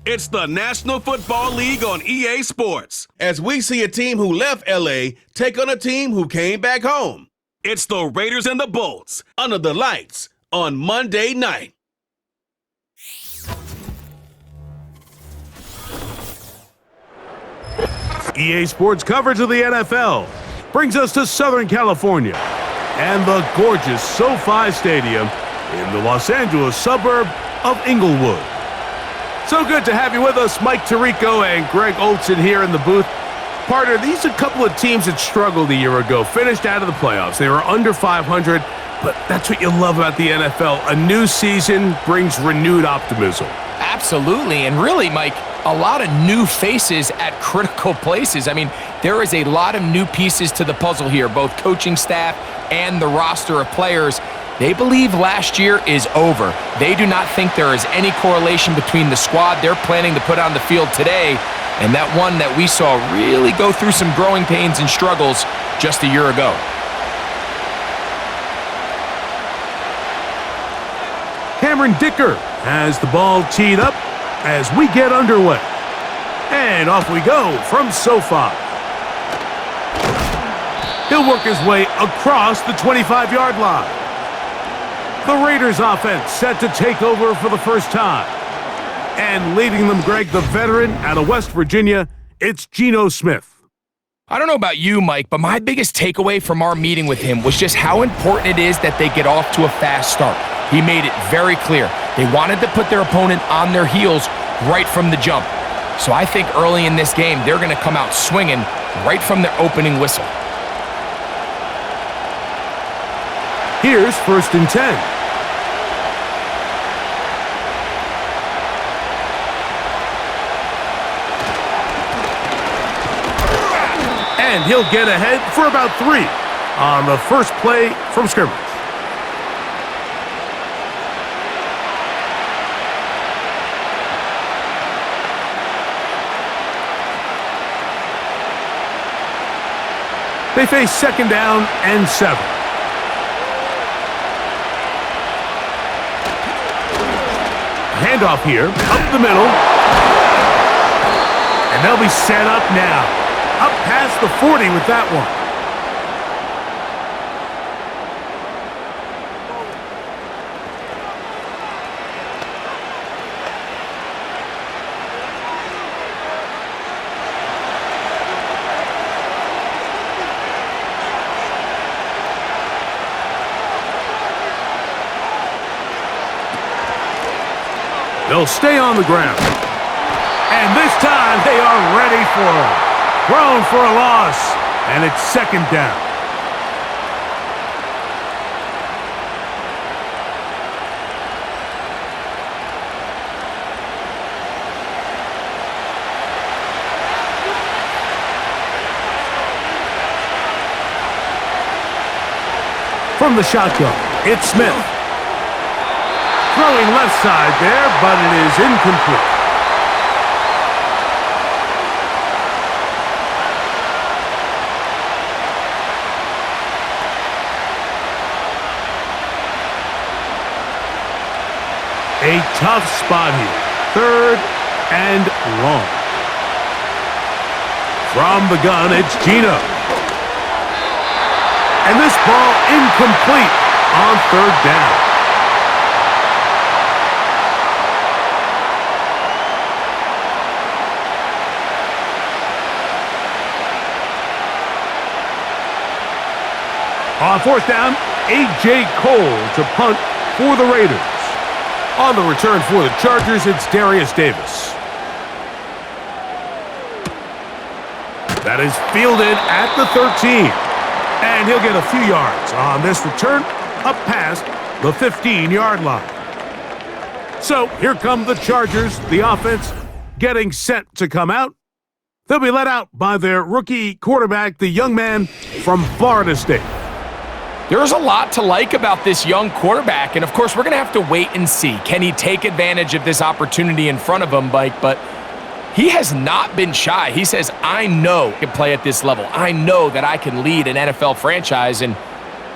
It's the National Football League on EA Sports, as we see a team who left LA take on a team who came back home. It's the Raiders and the Bolts under the lights on Monday night. EA Sports coverage of the NFL brings us to Southern California and the gorgeous SoFi Stadium in the Los Angeles suburb of Inglewood. So good to have you with us, Mike Tirico and Greg Olson here in the booth. Partner, these are a couple of teams that struggled a year ago, finished out of the playoffs. They were under 500, but that's what you love about the NFL. A new season brings renewed optimism. Absolutely, and really, Mike, a lot of new faces at critical places. I mean, there is a lot of new pieces to the puzzle here, both coaching staff and the roster of players. They believe last year is over. They do not think there is any correlation between the squad they're planning to put on the field today and that one that we saw really go through some growing pains and struggles just a year ago. Cameron Dicker has the ball teed up as we get underway. And off we go from SoFi. He'll work his way across the 25-yard line. The Raiders offense set to take over for the first time. And leading them, Greg, the veteran out of West Virginia, it's Geno Smith. I don't know about you, Mike, but my biggest takeaway from our meeting with him was just how important it is that they get off to a fast start. He made it very clear. They wanted to put their opponent on their heels right from the jump. So I think early in this game, they're going to come out swinging right from their opening whistle. Here's 1st and 10. And he'll get ahead for about 3 on the first play from scrimmage. They face 2nd down and 7. Handoff here, up the middle. And they'll be set up now. Up past the 40 with that one. They'll stay on the ground. And this time they are ready for it. Thrown for a loss, and it's 2nd down. From the shotgun, it's Smith. Throwing left side there, but it is incomplete. A tough spot here. 3rd and long. From the gun, it's Geno. And this ball incomplete on 3rd down. On 4th down, A.J. Cole to punt for the Raiders. On the return for the Chargers, it's Darius Davis. That is fielded at the 13. And he'll get a few yards on this return up past the 15-yard line. So here come the Chargers, the offense getting set to come out. They'll be led out by their rookie quarterback, the young man from Florida State. There's a lot to like about this young quarterback, and of course, we're going to have to wait and see. Can he take advantage of this opportunity in front of him, Mike? But he has not been shy. He says, I know I can play at this level. I know that I can lead an NFL franchise, and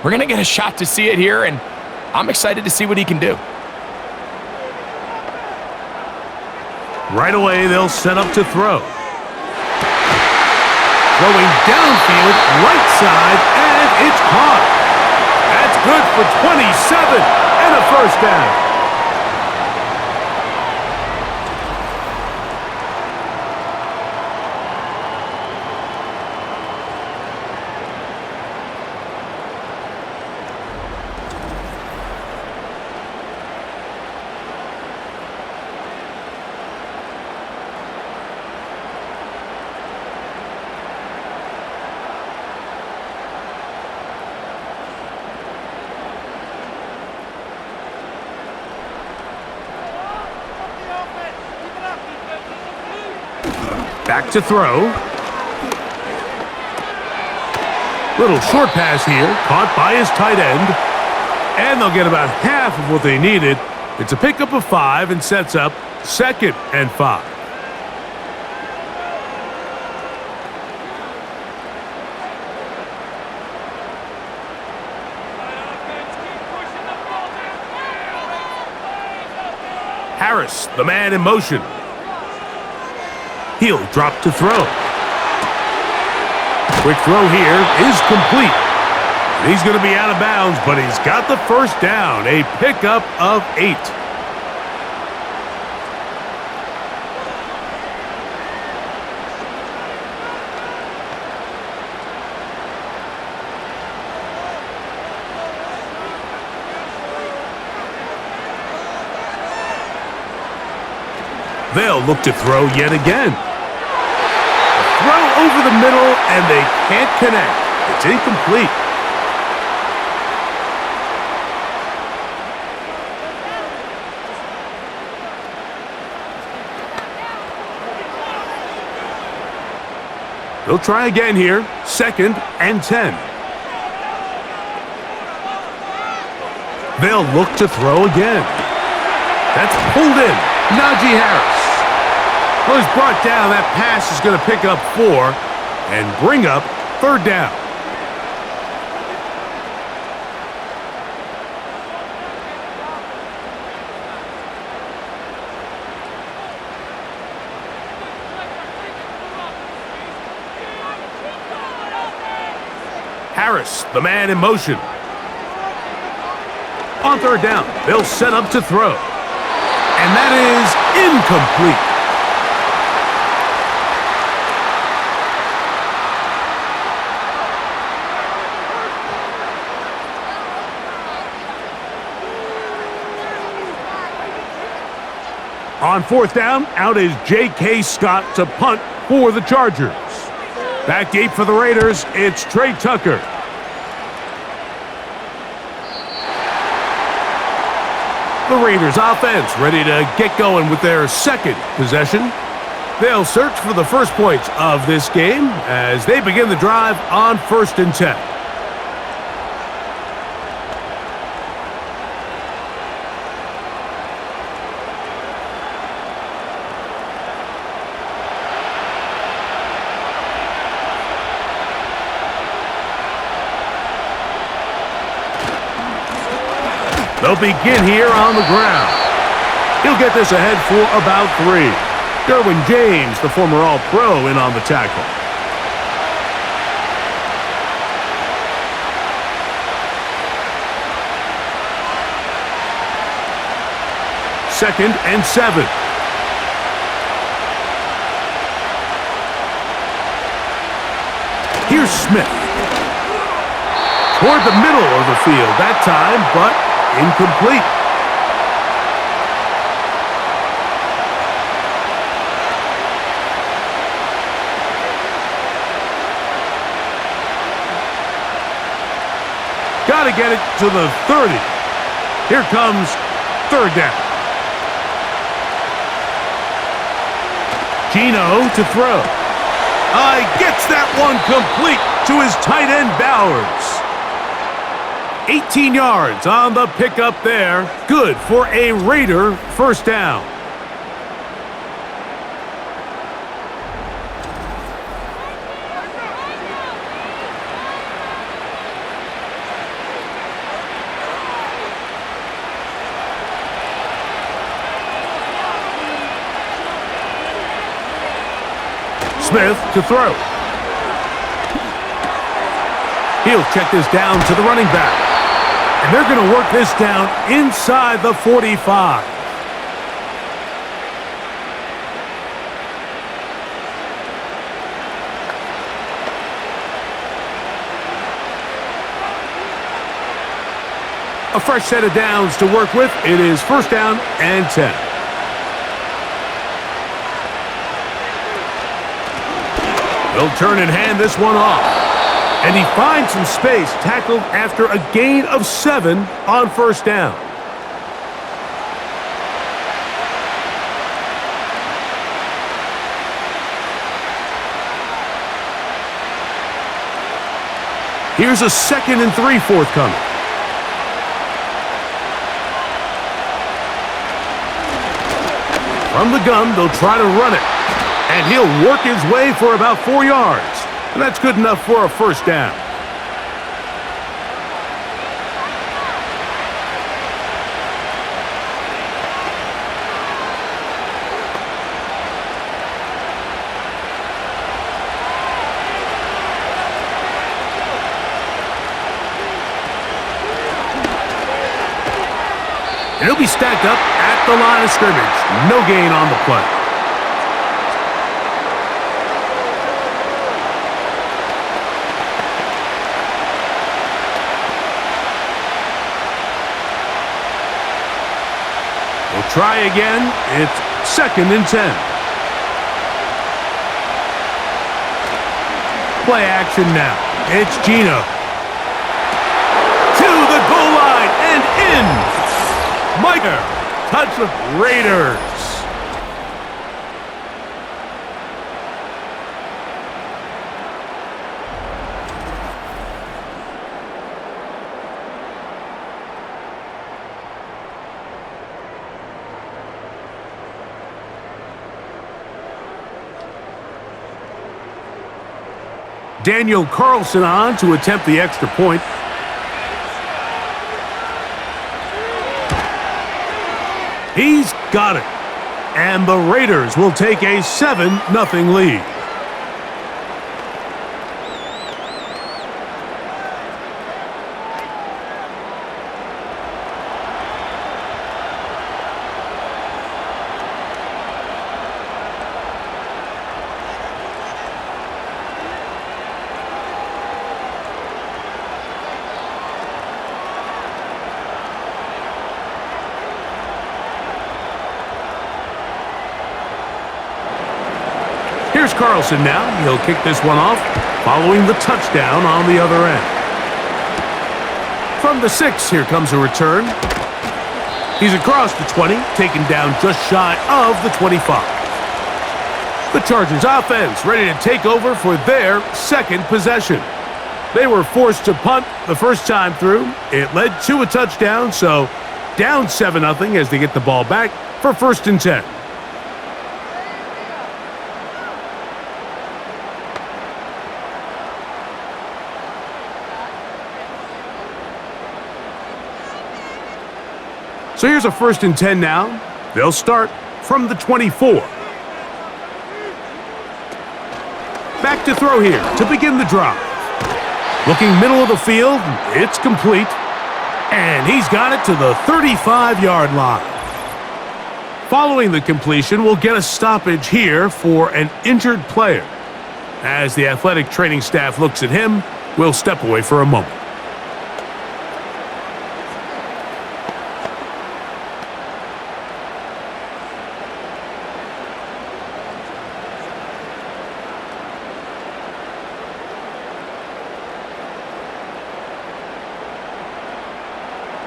we're going to get a shot to see it here, and I'm excited to see what he can do. Right away, they'll set up to throw. Throwing downfield, right side, and it's caught. That's good for 27 and a first down. Back to throw. Little short pass here, caught by his tight end. And they'll get about half of what they needed. It's a pickup of 5 and sets up 2nd and 5. Harris, the man in motion. He'll drop to throw. Quick throw here is complete. He's going to be out of bounds, but he's got the first down. A pickup of 8. They'll look to throw yet again. Throw over the middle, and they can't connect. It's incomplete. They'll try again here. 2nd and 10. They'll look to throw again. That's pulled in. Najee Harris. Well, he's brought down. That pass is going to pick up 4 and bring up 3rd down. Harris, the man in motion. On 3rd down, they'll set up to throw. And that is incomplete. On 4th down, out is J.K. Scott to punt for the Chargers. Back deep for the Raiders, it's Trey Tucker. The Raiders offense ready to get going with their 2nd possession. They'll search for the first points of this game as they begin the drive on 1st and 10. They'll begin here on the ground. He'll get this ahead for about 3. Derwin James, the former All-Pro, in on the tackle. Second and 7. Here's Smith. Toward the middle of the field that time, but incomplete. Got to get it to the 30. Here comes 3rd down. Gino to throw. Gets that one complete to his tight end Bowers. 18 yards on the pickup there. Good for a Raider first down. Smith to throw. He'll check this down to the running back. And they're going to work this down inside the 45. A fresh set of downs to work with. It is first down and 10. They'll turn and hand this one off. And he finds some space, tackled after a gain of 7 on first down. Here's a 2nd and 3 forthcoming. From the gun, they'll try to run it. And he'll work his way for about 4 yards. And that's good enough for a first down. And he'll be stacked up at the line of scrimmage. No gain on the play. We'll try again. It's 2nd and 10. Play action now. It's Gino. To the goal line and in. Micah, touch the Raiders. Daniel Carlson on to attempt the extra point. He's got it. And the Raiders will take a 7-0 lead. Here's Carlson now. He'll kick this one off, following the touchdown on the other end. From the 6, here comes a return. He's across the 20, taken down just shy of the 25. The Chargers offense ready to take over for their second possession. They were forced to punt the first time through. It led to a touchdown, so down 7-0 as they get the ball back for 1st and 10. So here's a 1st and 10 now. They'll start from the 24. Back to throw here to begin the drive. Looking middle of the field, it's complete. And he's got it to the 35-yard line. Following the completion, we'll get a stoppage here for an injured player. As the athletic training staff looks at him, we'll step away for a moment.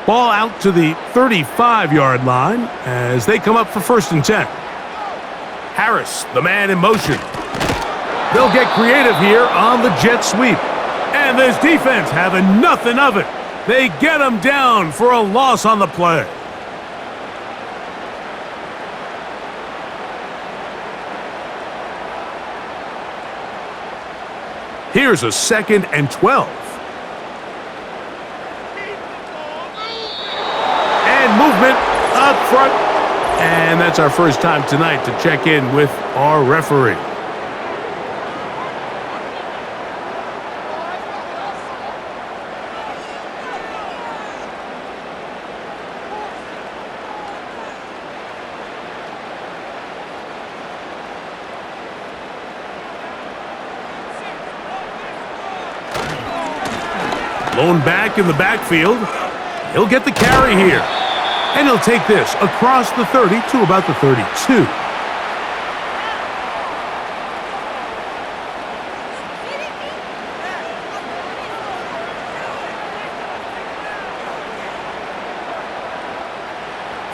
Ball out to the 35-yard line as they come up for 1st and 10. Harris, the man in motion. They'll get creative here on the jet sweep. And this defense having nothing of it. They get him down for a loss on the play. Here's a 2nd and 12. Movement up front. And that's our first time tonight to check in with our referee. Blown back in the backfield. He'll get the carry here. And he'll take this across the 30 to about the 32.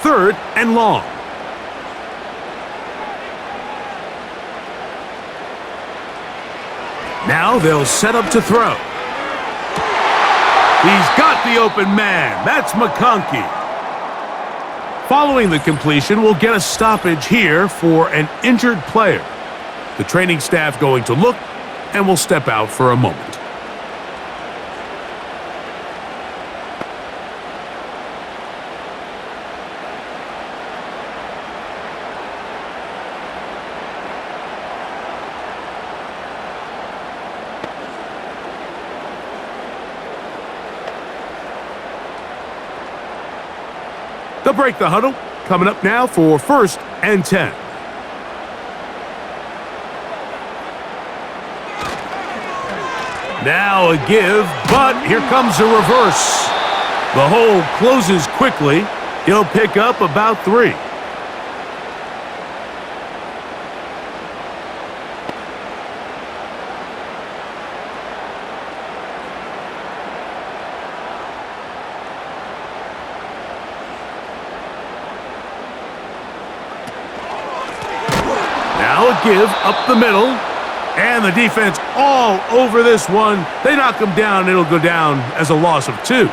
Third and long. Now they'll set up to throw. He's got the open man. That's McConkey. Following the completion, we'll get a stoppage here for an injured player. The training staff going to look and will step out for a moment. They'll break the huddle. Coming up now for 1st and 10. Now a give, but here comes a reverse. The hole closes quickly. He'll pick up about 3. Give up the middle, and the defense all over this one. They knock him down. It'll go down as a loss of 2.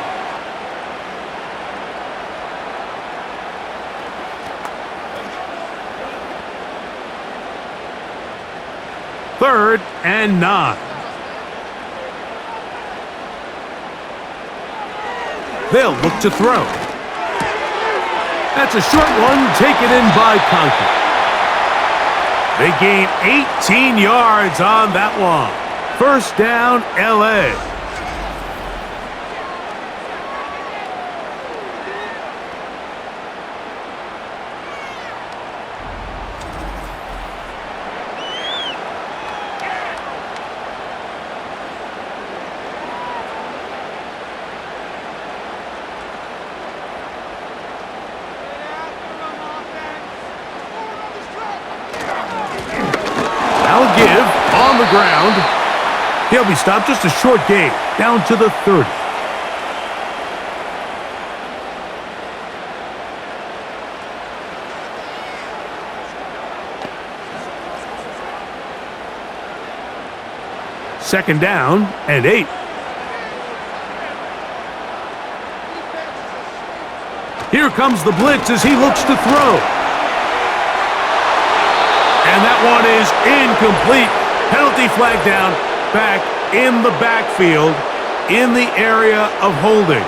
Third and 9. They'll look to throw. That's a short one taken in by Conklin. They gain 18 yards on that one. 1st down, LA. Ground. He'll be stopped, just a short gain, down to the 30. Second down and 8. Here comes the blitz as he looks to throw. And that one is incomplete. Penalty flag down, back in the backfield, in the area of holding.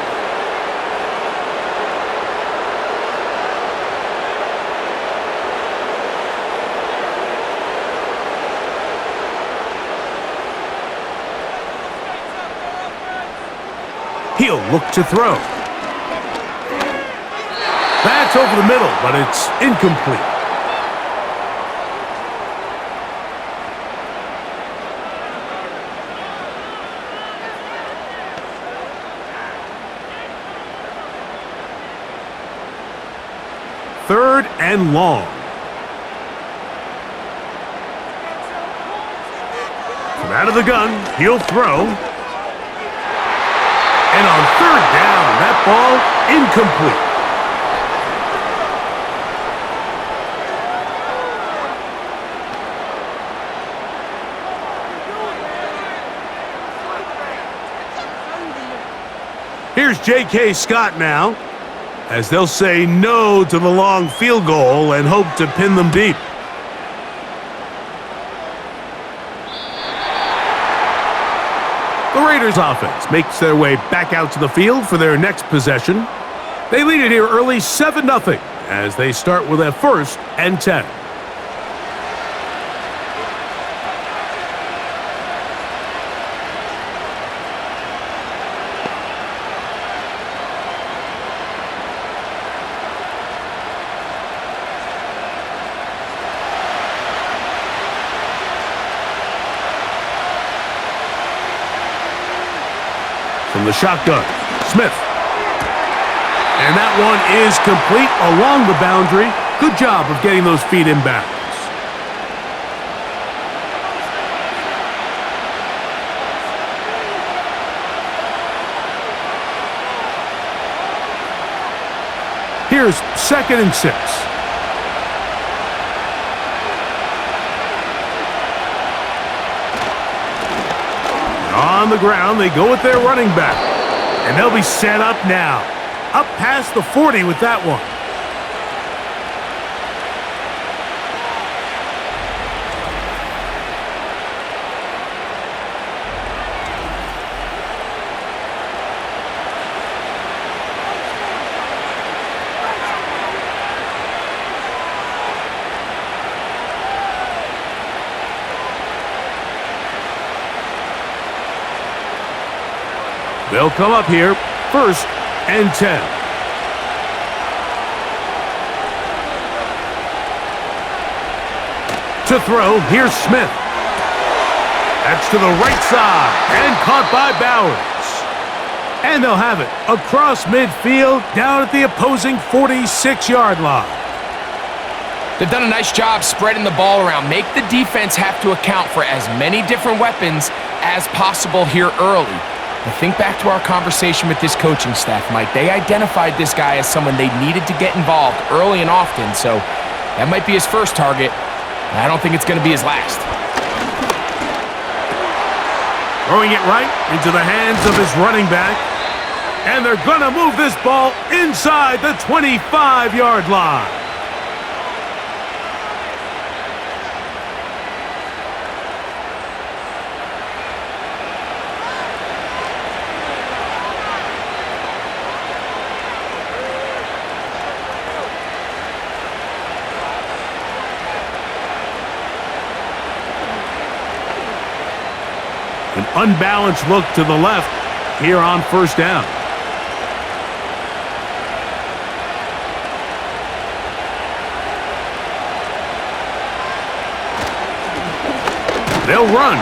He'll look to throw. That's over the middle, but it's incomplete. Third and long. From out of the gun, he'll throw. And on 3rd down, that ball incomplete. Here's J.K. Scott now, as they'll say no to the long field goal and hope to pin them deep. The Raiders offense makes their way back out to the field for their next possession. They lead it here early 7-0 as they start with a 1st and 10. From the shotgun, Smith. And that one is complete along the boundary. Good job of getting those feet in bounds. Here's 2nd and 6. On the ground, they go with their running back. And they'll be set up now. Up past the 40 with that one. They'll come up here, 1st and 10. To throw, here's Smith. That's to the right side, and caught by Bowers. And they'll have it across midfield, down at the opposing 46-yard line. They've done a nice job spreading the ball around. Make the defense have to account for as many different weapons as possible here early. But think back to our conversation with this coaching staff, Mike. They identified this guy as someone they needed to get involved early and often, so that might be his first target. I don't think it's going to be his last. Throwing it right into the hands of his running back. And they're going to move this ball inside the 25-yard line. An unbalanced look to the left here on 1st down. They'll run.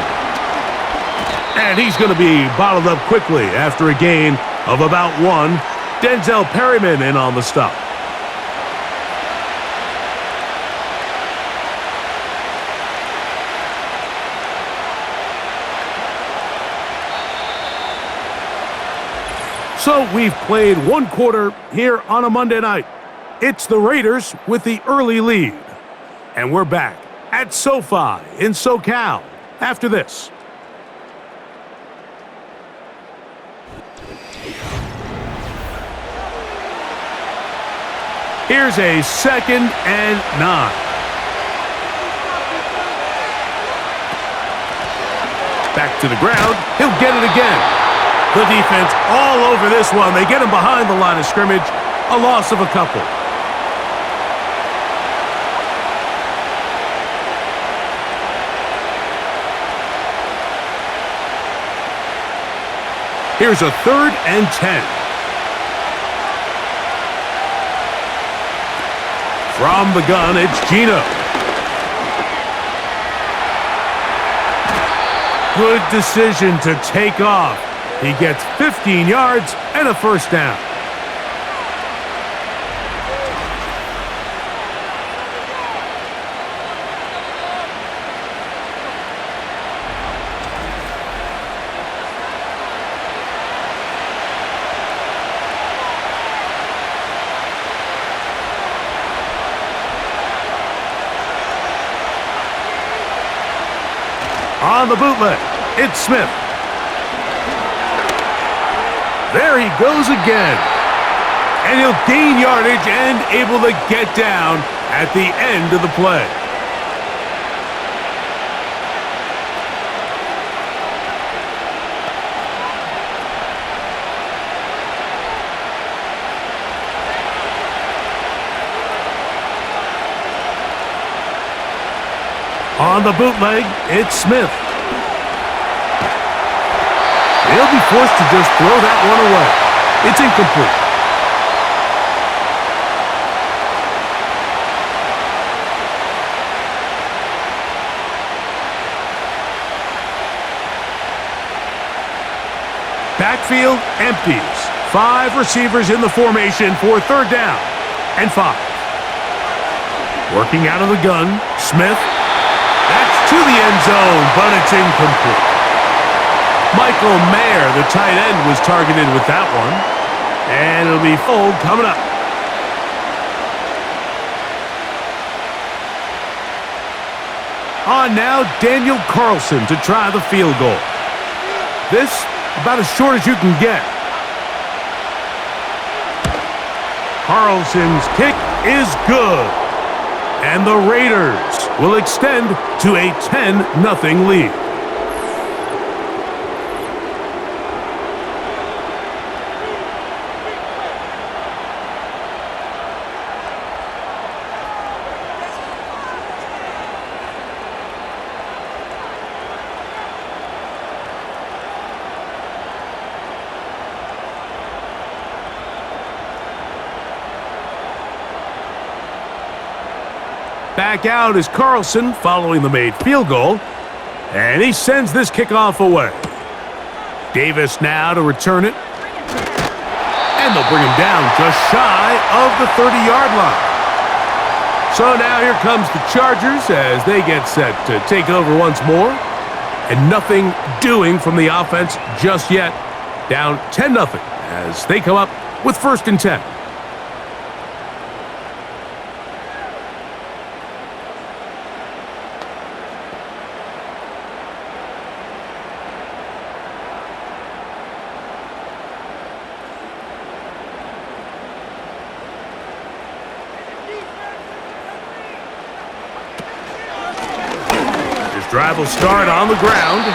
And he's going to be bottled up quickly after a gain of about 1. Denzel Perryman in on the stop. So we've played 1 quarter here on a Monday night. It's the Raiders with the early lead. And we're back at SoFi in SoCal after this. Here's a 2nd and 9. Back to the ground. He'll get it again. The defense all over this one. They get him behind the line of scrimmage. A loss of a couple. Here's a 3rd and 10. From the gun, it's Gino. Good decision to take off. He gets 15 yards and a 1st down. On the bootleg, it's Smith. There he goes again. And he'll gain yardage and able to get down at the end of the play. On the bootleg, it's Smith. They'll be forced to just throw that one away. It's incomplete. Back backfield empties. 5 receivers in the formation for 3rd down and 5. Working out of the gun, Smith. That's to the end zone, but it's incomplete. Michael Mayer, the tight end, was targeted with that one. And it'll be full coming up. On now, Daniel Carlson to try the field goal. This about as short as you can get. Carlson's kick is good. And the Raiders will extend to a 10-0 lead. Back out is Carlson following the made field goal. And he sends this kickoff away. Davis now to return it. And they'll bring him down just shy of the 30-yard line. So now here comes the Chargers as they get set to take over once more. And nothing doing from the offense just yet. Down 10-0 as they come up with 1st and 10. Drive will start on the ground,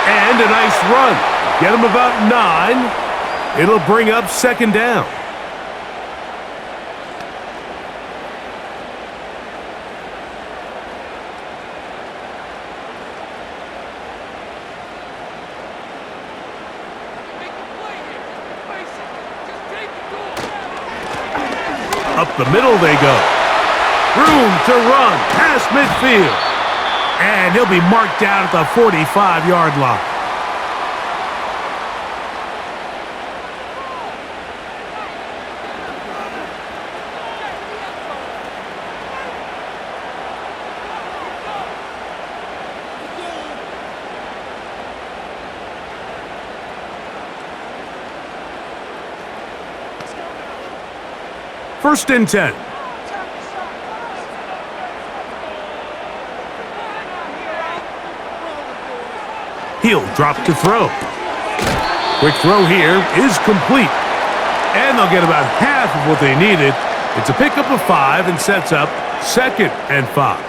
and a nice run. Get him about 9. It'll bring up 2nd down. Up the middle they go. Room to run past midfield. And he'll be marked down at the 45-yard line. First and 10. He'll drop to throw. Quick throw here is complete. And they'll get about half of what they needed. It's a pickup of 5 and sets up 2nd and 5.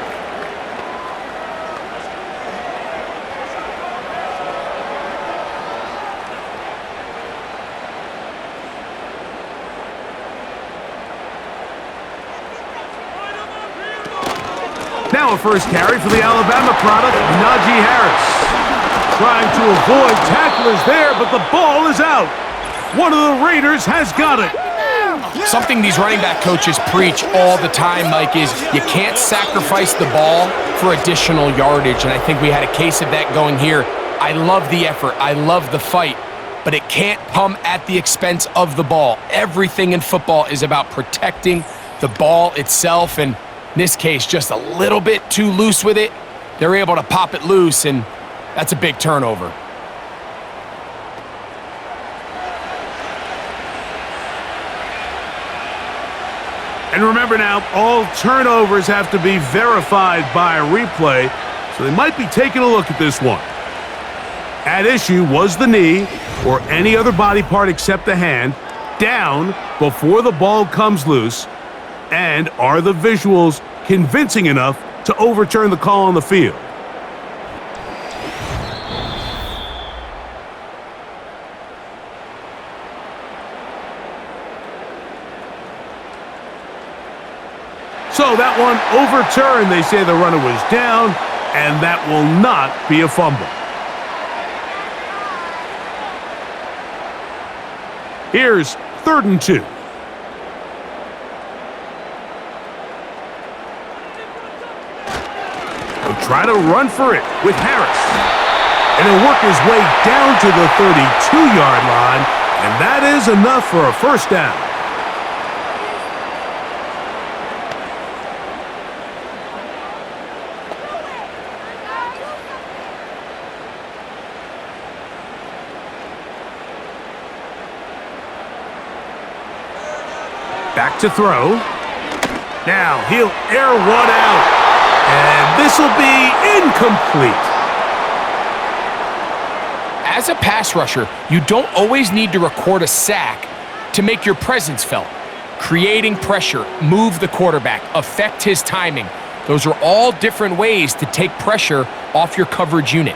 Now a first carry for the Alabama product, Najee Harris. Trying to avoid tacklers there, but the ball is out. One of the Raiders has got it. Something these running back coaches preach all the time, Mike, is you can't sacrifice the ball for additional yardage, and I think we had a case of that going here. I love the effort. I love the fight, but it can't come at the expense of the ball. Everything in football is about protecting the ball itself, and in this case, just a little bit too loose with it. They're able to pop it loose, and that's a big turnover. And remember now, all turnovers have to be verified by a replay, so they might be taking a look at this one. At issue was the knee, or any other body part except the hand, down before the ball comes loose, and are the visuals convincing enough to overturn the call on the field? So that one overturned. They say the runner was down, and that will not be a fumble. Here's 3rd and 2. They'll try to run for it with Harris. and he'll work his way down to the 32-yard line, and that is enough for a first down. Back to throw. Now he'll air one out, and this will be incomplete. As a pass rusher, you don't always need to record a sack to make your presence felt. Creating pressure, move the quarterback, affect his timing. Those are all different ways to take pressure off your coverage unit.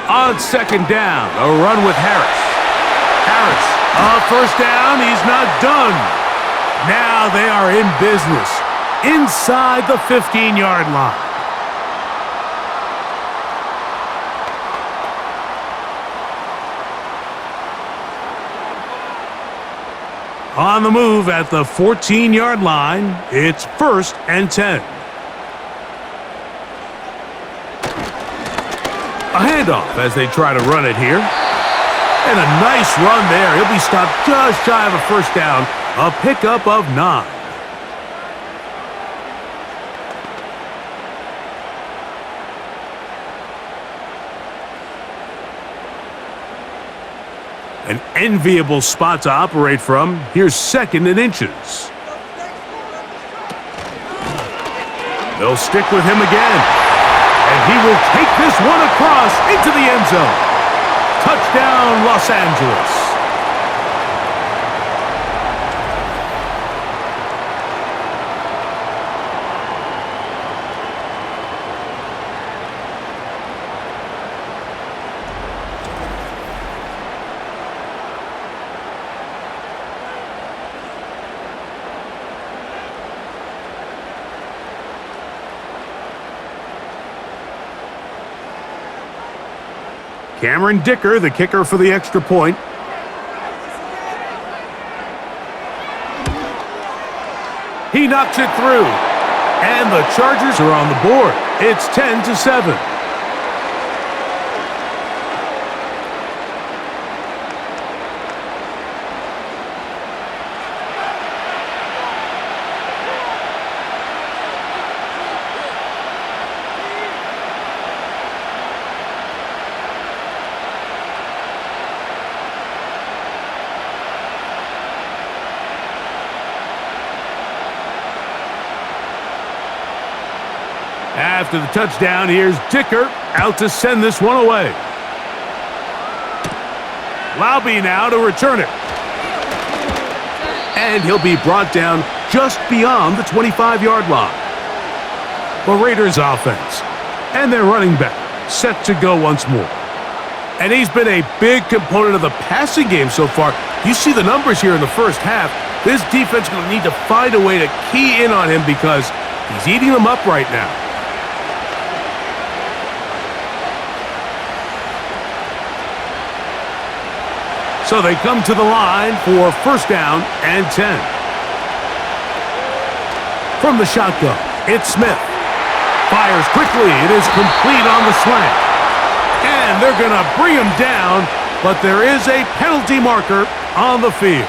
On second down, a run with Harris. First down, he's not done. Now they are in business inside the 15-yard line. On the move at the 14-yard line, it's 1st and 10. A handoff as they try to run it here. And a nice run there. He'll be stopped just shy of a first down. A pickup of 9. An enviable spot to operate from. Here's 2nd and inches. They'll stick with him again. And he will take this one across into the end zone. Touchdown, Los Angeles. Cameron Dicker, the kicker for the extra point. He knocks it through. And the Chargers are on the board. It's 10-7. After the touchdown, here's Dicker out to send this one away. Laube now to return it. And he'll be brought down just beyond the 25-yard line. The Raiders offense and their running back set to go once more. And he's been a big component of the passing game so far. You see the numbers here in the first half. This defense is going to need to find a way to key in on him because he's eating them up right now. So they come to the line for 1st down and 10. From the shotgun, it's Smith. Fires quickly. It is complete on the slant. And they're going to bring him down, but there is a penalty marker on the field.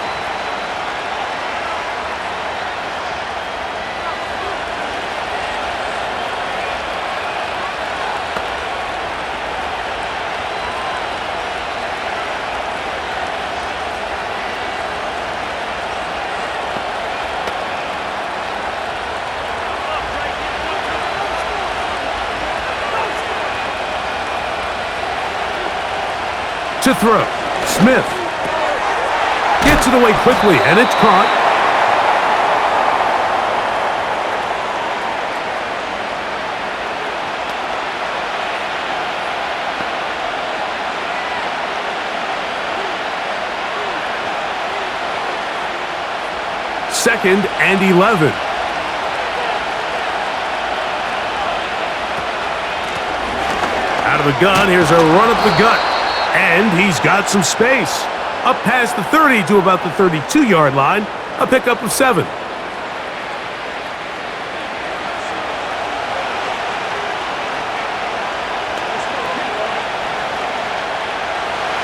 To throw. Smith gets it away quickly, and it's caught. Second and 11. Out of the gun, here's a run up the gut. And he's got some space. Up past the 30 to about the 32-yard line. a pickup of 7.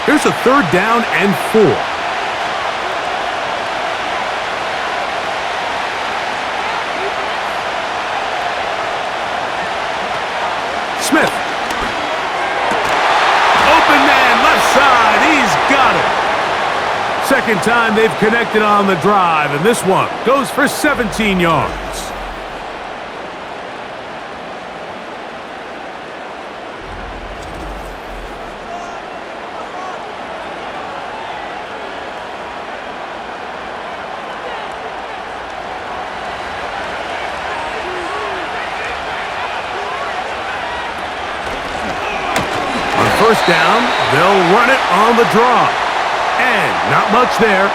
Here's a 3rd down and 4. Smith. Open man, left side. He's got it. Second time they've connected on the drive, and this one goes for 17 yards. First down, they'll run it on the draw. And not much there.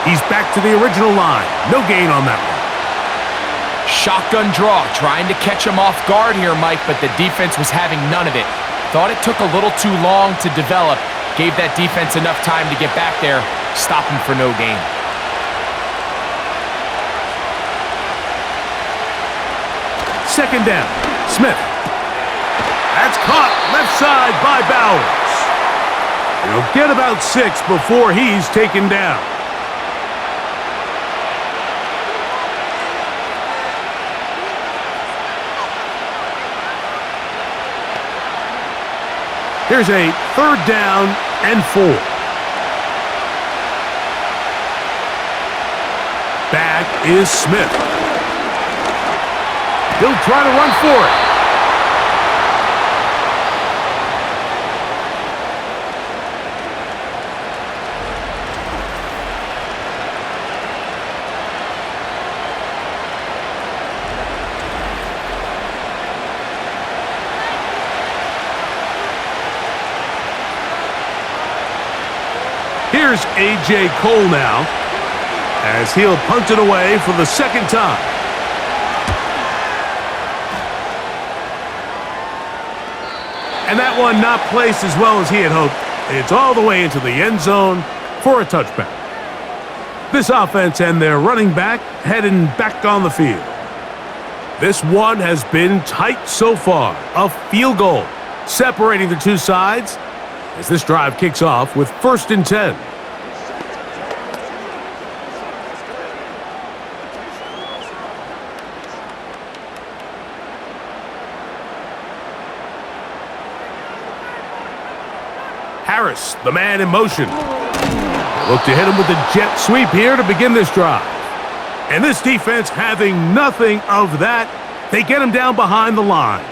He's back to the original line. No gain on that one. Shotgun draw, trying to catch him off guard here, Mike, but the defense was having none of it. Thought it took a little too long to develop. Gave that defense enough time to get back there. Stop him for no gain. Second down, Smith. That's caught left side by Bowers. He'll get about 6 before he's taken down. Here's a 3rd down and 4. Back is Smith. He'll try to run for it. Here's A.J. Cole now, as he'll punt it away for the 2nd time. And that one not placed as well as he had hoped. It's all the way into the end zone for a touchback. This offense and their running back heading back on the field. This one has been tight so far. A field goal separating the two sides as this drive kicks off with 1st and 10. Harris, the man in motion. Look to hit him with a jet sweep here to begin this drive. And this defense having nothing of that, they get him down behind the line.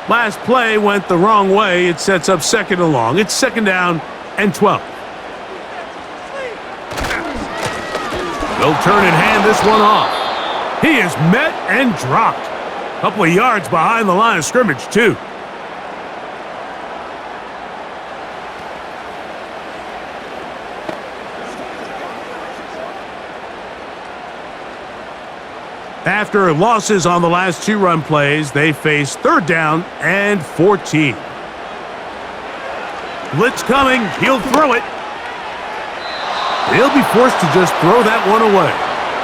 Last play went the wrong way. It sets up 2nd and long. It's 2nd down and 12. They'll turn and hand this one off. He is met and dropped. A couple of yards behind the line of scrimmage, too. After losses on the last 2 run plays, they face 3rd down and 14. Blitz coming. He'll throw it. He'll be forced to just throw that one away.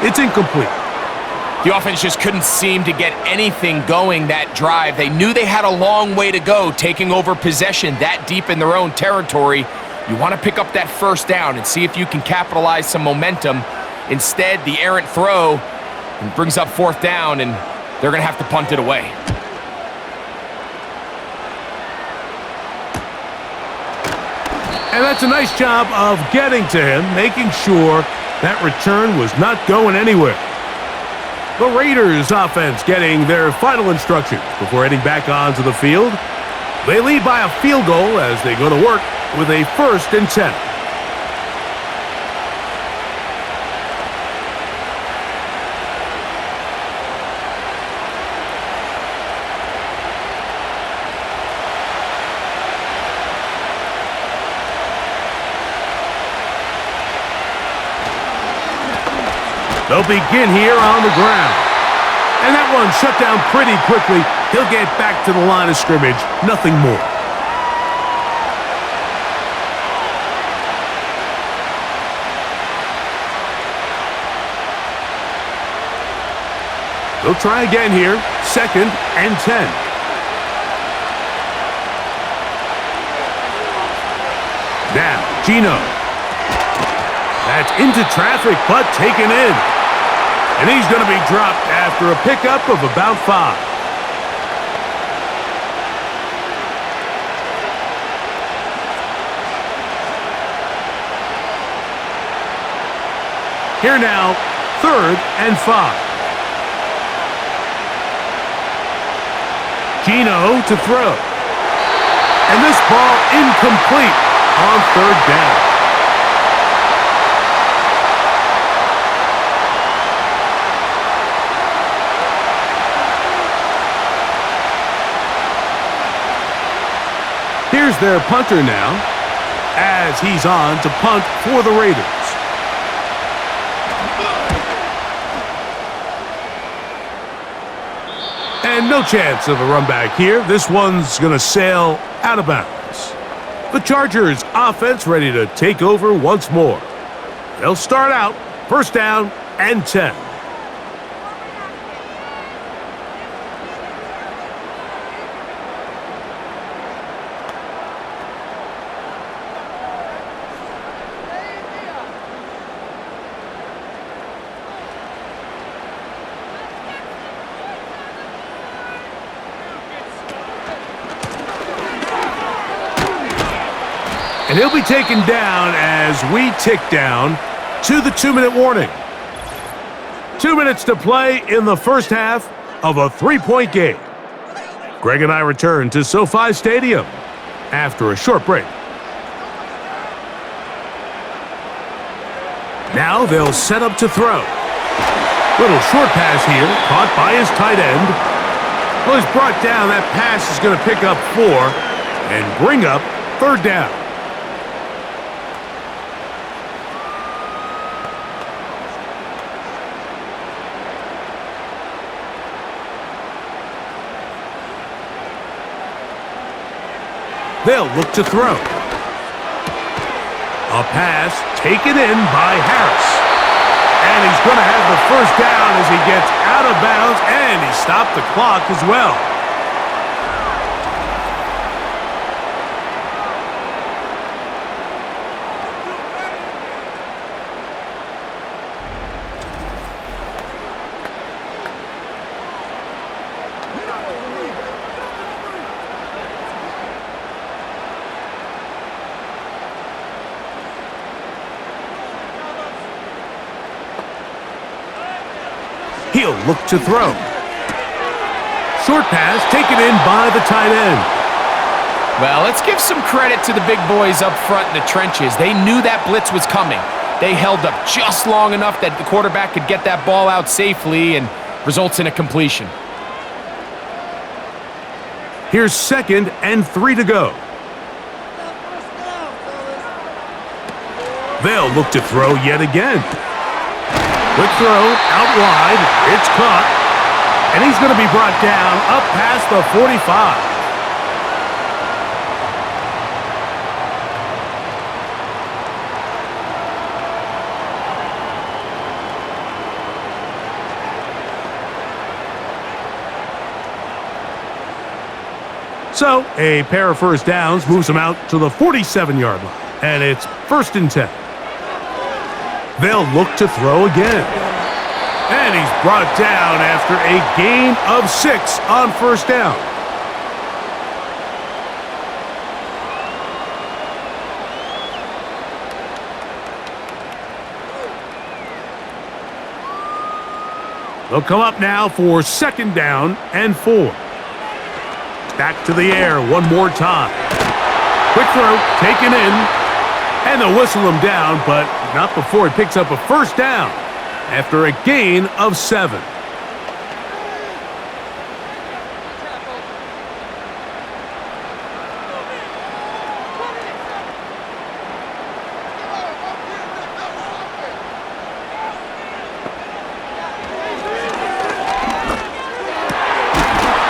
It's incomplete. The offense just couldn't seem to get anything going that drive. They knew they had a long way to go, taking over possession that deep in their own territory. You want to pick up that 1st down and see if you can capitalize some momentum. Instead, the errant throw brings up 4th down, and they're going to have to punt it away. And that's a nice job of getting to him, making sure that return was not going anywhere. The Raiders offense getting their final instructions before heading back onto the field. They lead by a field goal as they go to work with a 1st and 10. They'll begin here on the ground. And that one shut down pretty quickly. He'll get back to the line of scrimmage. Nothing more. They'll try again here. 2nd and 10. Now, Gino. That's into traffic, but taken in. And he's going to be dropped after a pickup of about 5. Here now, 3rd and 5. Gino to throw. And this ball incomplete on 3rd down. Here's their punter now, as he's on to punt for the Raiders. And no chance of a run back here. This one's going to sail out of bounds. The Chargers offense ready to take over once more. They'll start out 1st down and 10. And he'll be taken down as we tick down to the 2-minute warning. 2 minutes to play in the first half of a 3-point game. Greg and I return to SoFi Stadium after a short break. Now they'll set up to throw. Little short pass here, caught by his tight end. Well, he's brought down. That pass is going to pick up 4 and bring up 3rd down. They'll look to throw. A pass taken in by Harris. And he's going to have the 1st down as he gets out of bounds, and he stopped the clock as well. He'll look to throw. Short pass taken in by the tight end. Well, let's give some credit to the big boys up front in the trenches. They knew that blitz was coming. They held up just long enough that the quarterback could get that ball out safely and results in a completion. Here's 2nd and 3 to go. They'll look to throw yet again. Quick throw, out wide, it's caught, and he's going to be brought down up past the 45. So, a pair of 1st downs moves him out to the 47-yard line, and it's 1st and 10. They'll look to throw again. And he's brought down after a gain of 6 on 1st down. They'll come up now for 2nd down and 4. Back to the air one more time. Quick throw, taken in. And they'll whistle him down, but not before he picks up a 1st down after a gain of 7.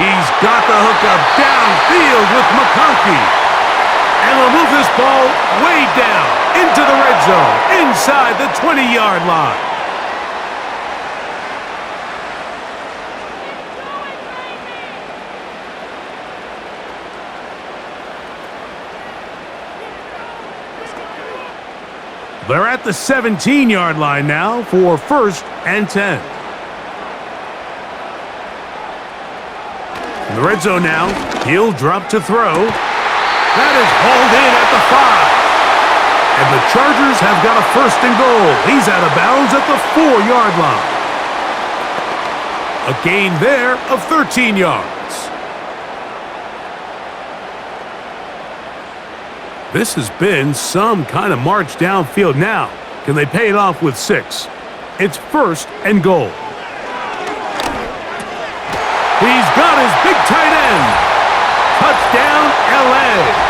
He's got the hookup downfield with McConkey. And they'll move this ball way down into the red zone, inside the 20-yard line. They're at the 17-yard line now for 1st and 10. In the red zone now, he'll drop to throw. That is hauled in at the 5. And the Chargers have got a 1st and goal. He's out of bounds at the 4-yard line. A gain there of 13 yards. This has been some kind of march downfield now. Can they pay it off with 6? It's 1st and goal. He's got his big tight end. Touchdown, LA.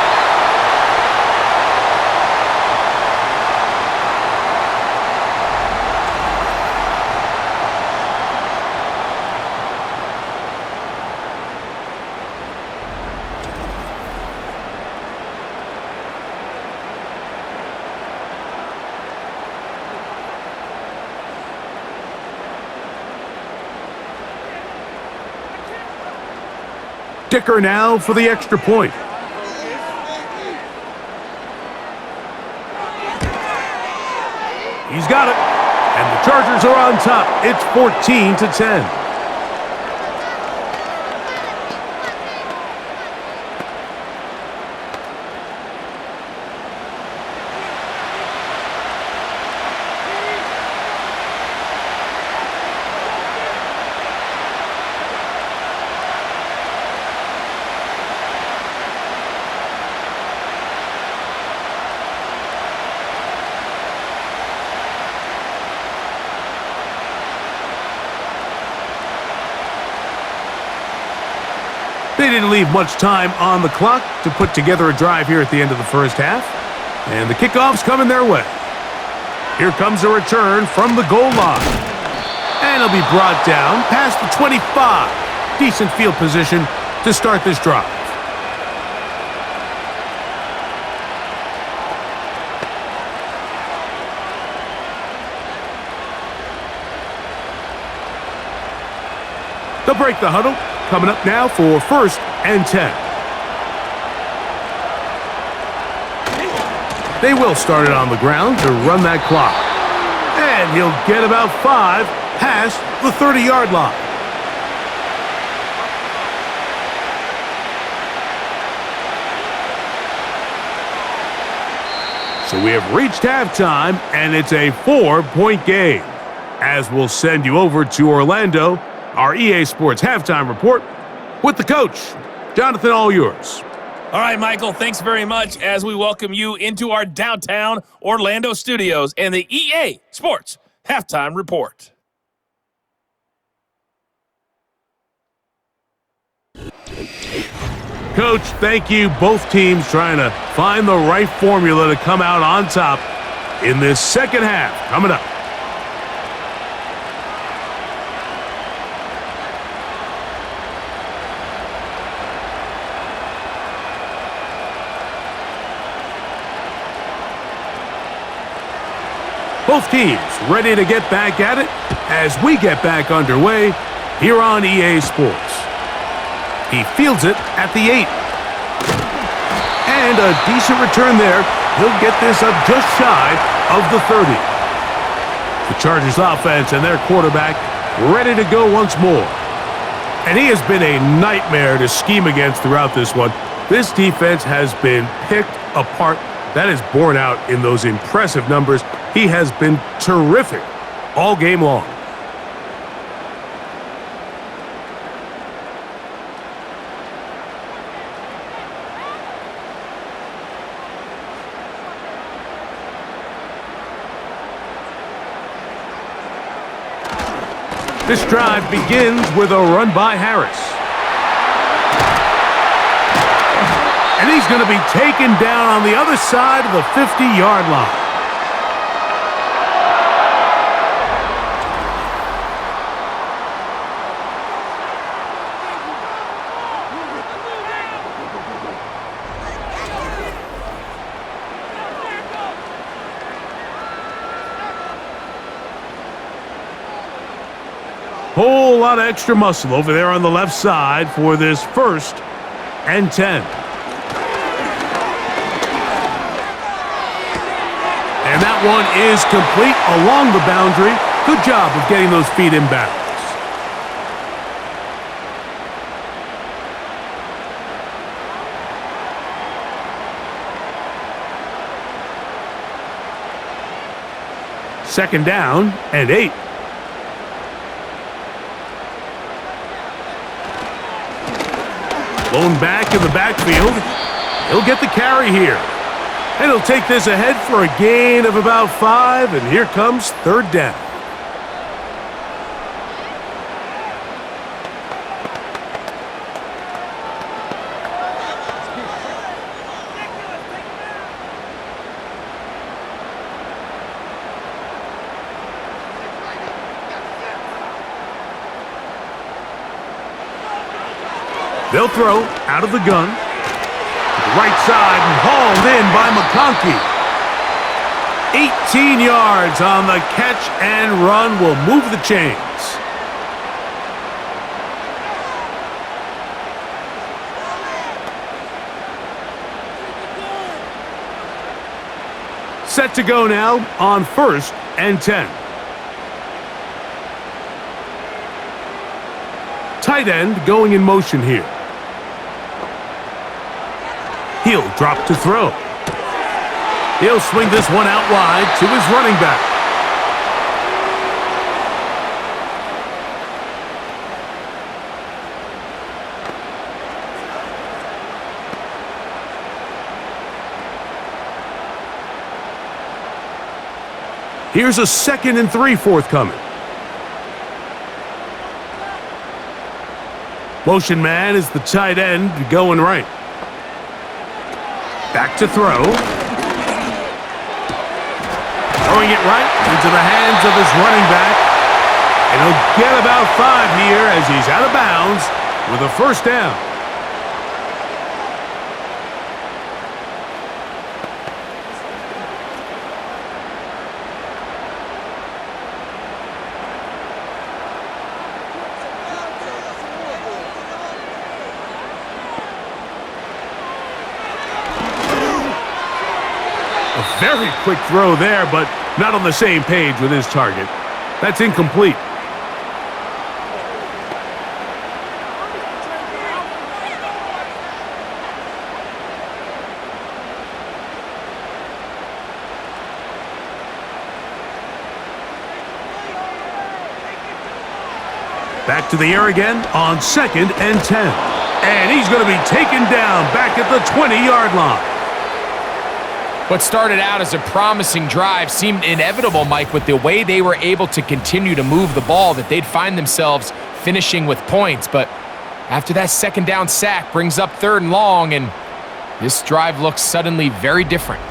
Dicker now for the extra point. He's got it. And the Chargers are on top. It's 14-10. They didn't leave much time on the clock to put together a drive here at the end of the first half. And the kickoff's coming their way. Here comes a return from the goal line. And it'll be brought down past the 25. Decent field position to start this drive. They'll break the huddle. Coming up now for 1st and 10. They will start it on the ground to run that clock. And he'll get about 5 past the 30-yard line. So we have reached halftime, and it's a 4-point game. As we'll send you over to Orlando, our EA Sports halftime report with the coach. Jonathan, all yours. All right, Michael, thanks very much as we welcome you into our downtown Orlando studios and the EA Sports halftime report. Coach, thank you. Both teams trying to find the right formula to come out on top in this second half. Coming up. Both teams ready to get back at it as we get back underway here on EA Sports. He fields it at the 8. And a decent return there. He'll get this up just shy of the 30. The Chargers offense and their quarterback ready to go once more. And he has been a nightmare to scheme against throughout this one. This defense has been picked apart. That is borne out in those impressive numbers. He has been terrific all game long. This drive begins with a run by Harris. And he's going to be taken down on the other side of the 50-yard line. Whole lot of extra muscle over there on the left side for this 1st and 10. And that one is complete along the boundary. Good job of getting those feet in bounds. Second down and 8. Blown back in the backfield. He'll get the carry here. And he'll take this ahead for a gain of about 5, and here comes third down. They'll throw out of the gun. To the right side and hauled in by McConkey. 18 yards on the catch and run will move the chains. Set to go now on 1st and 10. Tight end going in motion here. He'll drop to throw. He'll swing this one out wide to his running back. Here's a 2nd and 3 forthcoming. Motion man is the tight end going right. Back to throw. Throwing it right into the hands of his running back. And he'll get about 5 here as he's out of bounds with a first down. Very quick throw there, but not on the same page with his target. That's incomplete. Back to the air again on 2nd and 10. And he's going to be taken down back at the 20-yard line. What started out as a promising drive seemed inevitable, Mike, with the way they were able to continue to move the ball, that they'd find themselves finishing with points. But after that 2nd down sack brings up 3rd and long, and this drive looks suddenly very different.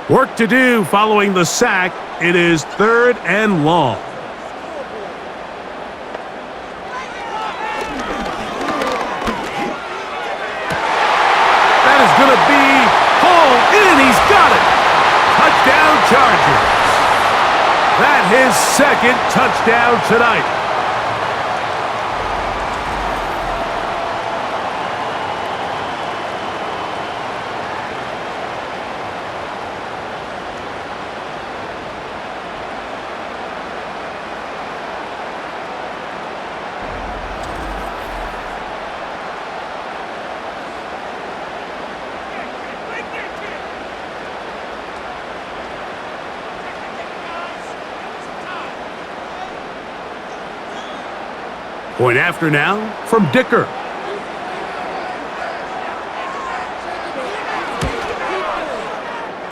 Work to do following the sack. It is 3rd and long. That is going to be hauled in. He's got it. Touchdown Chargers. That his 2nd touchdown tonight. Point after now from Dicker.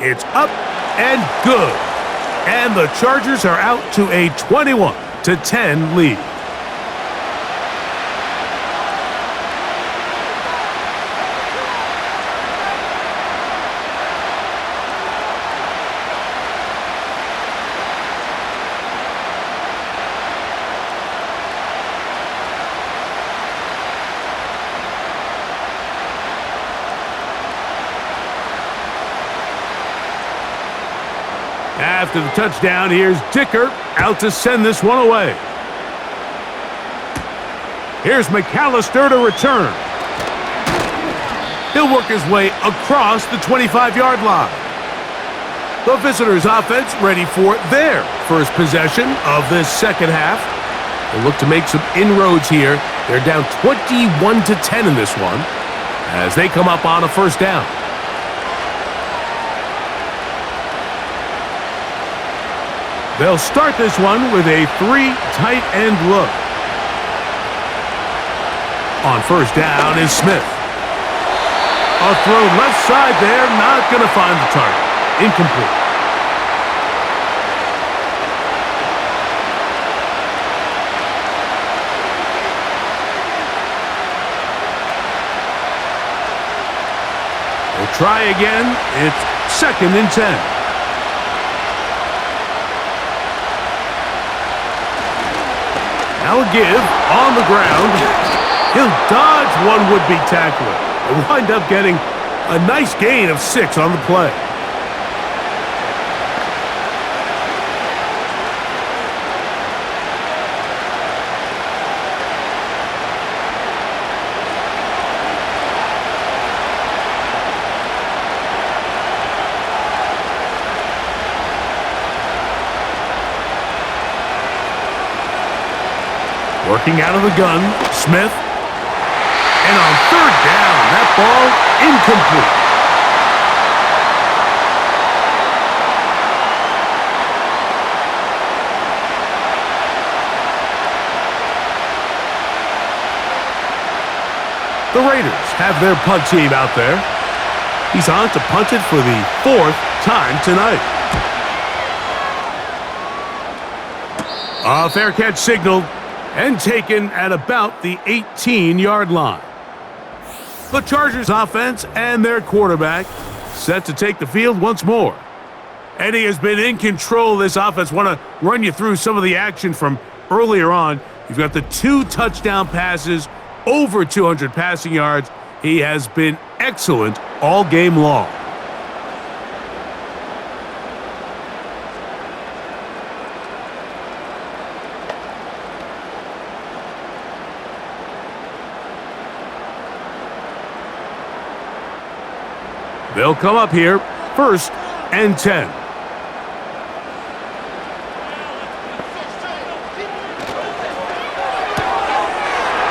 It's up and good. And the Chargers are out to a 21-10 lead. After the touchdown, here's Dicker out to send this one away. Here's McAllister to return. He'll work his way across the 25-yard line. The visitors' offense ready for their first possession of this second half. They'll look to make some inroads here. They're down 21-10 in this one as they come up on a first down. They'll start this one with a 3 tight end look. On first down is Smith. A throw left side there, not going to find the target. Incomplete. They'll try again. It's 2nd and 10. Now a give on the ground. He'll dodge one would-be tackler and wind up getting a nice gain of 6 on the play. Working out of the gun, Smith. And on third down, that ball incomplete. The Raiders have their punt team out there. He's on to punt it for the 4th time tonight. A fair catch signaled and taken at about the 18-yard line. The Chargers offense and their quarterback set to take the field once more. And he has been in control of this offense. Want to run you through some of the action from earlier on. You've got the 2 touchdown passes, over 200 passing yards. He has been excellent all game long. They'll come up here, 1st and 10.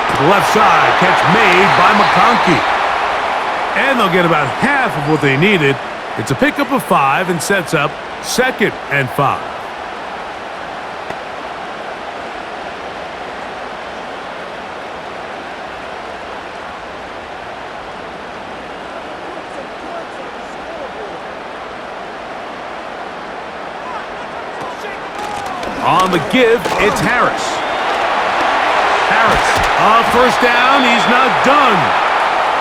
To the left side, catch made by McConkey. And they'll get about half of what they needed. It's a pickup of 5 and sets up 2nd and 5. On the give, it's Harris. First down, he's not done.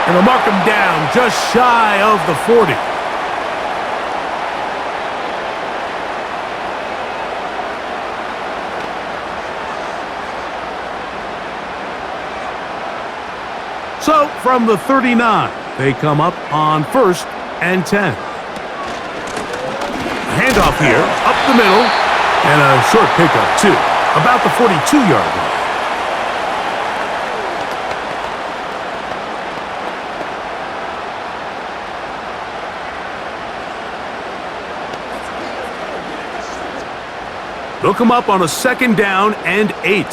And they'll mark him down just shy of the 40. So, from the 39, they come up on 1st and 10. Handoff here, up the middle. And a short pickup, too, about the 42-yard line. They'll come up on a 2nd down and 8.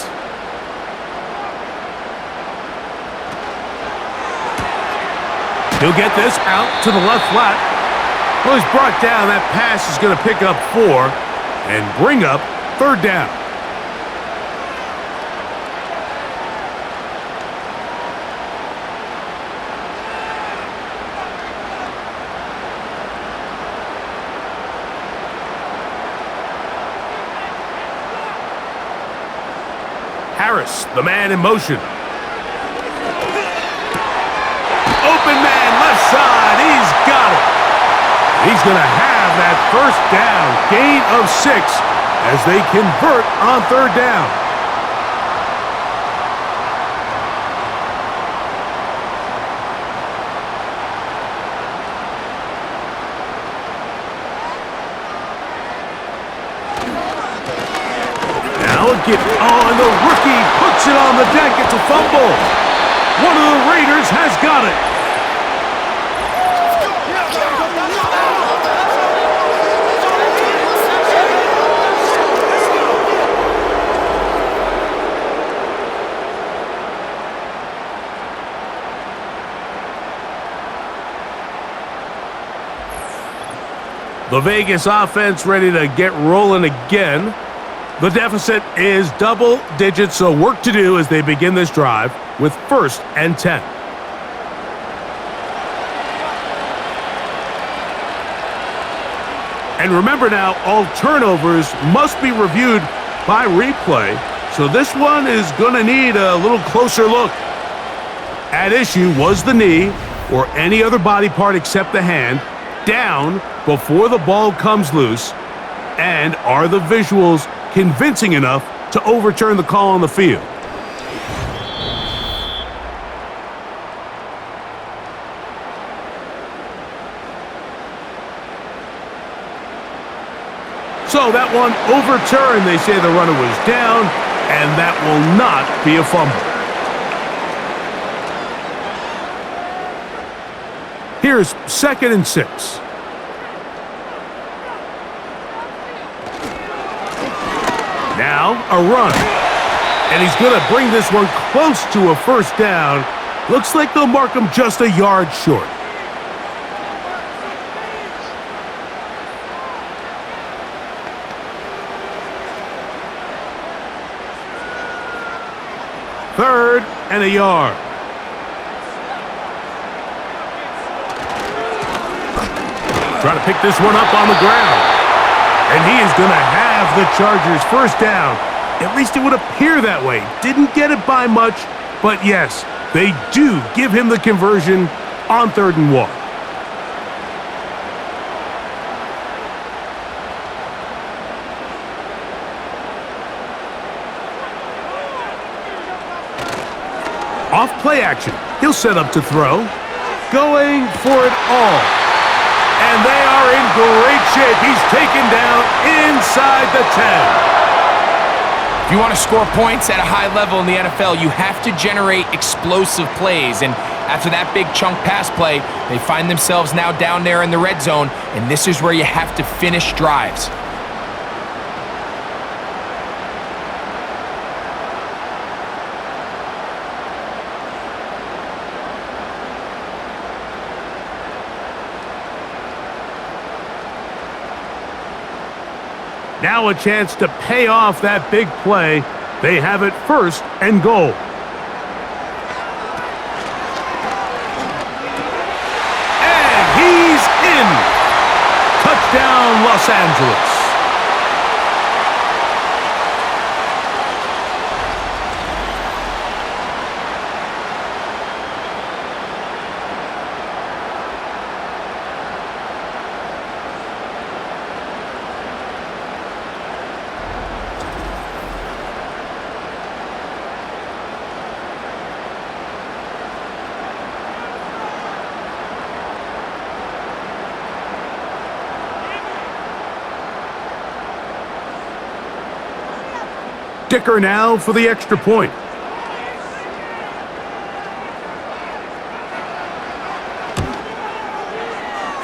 He'll get this out to the left flat. Well, he's brought down. That pass is going to pick up 4. And bring up 3rd down. Harris, the man in motion. Open man, left side. He's got it. He's going to have that 1st down, gain of 6 as they convert on 3rd down. again. Oh, and the rookie puts it on the deck. It's a fumble. One of the Raiders has got it. The Vegas offense ready to get rolling again. The deficit is double digits, so work to do as they begin this drive with 1st and 10. And remember now, all turnovers must be reviewed by replay, so this one is going to need a little closer look. At issue was the knee or any other body part except the hand down before the ball comes loose, and are the visuals convincing enough to overturn the call on the field? So that one overturned. They say the runner was down, and that will not be a fumble. Here's 2nd and 6. Now a run. And he's going to bring this one close to a 1st down. Looks like they'll mark him just a yard short. Third and a yard. Trying to pick this one up on the ground. And he is going to have the Chargers' 1st down. At least it would appear that way. Didn't get it by much, but yes, they do give him the conversion on 3rd and 1. Off play action. He'll set up to throw. Going for it all. And they are in great shape. He's taken down inside the 10. If you want to score points at a high level in the NFL, you have to generate explosive plays. And after that big chunk pass play, they find themselves now down there in the red zone, and this is where you have to finish drives. Now a chance to pay off that big play. They have it 1st and goal. And he's in. Touchdown, Los Angeles. Dicker now for the extra point.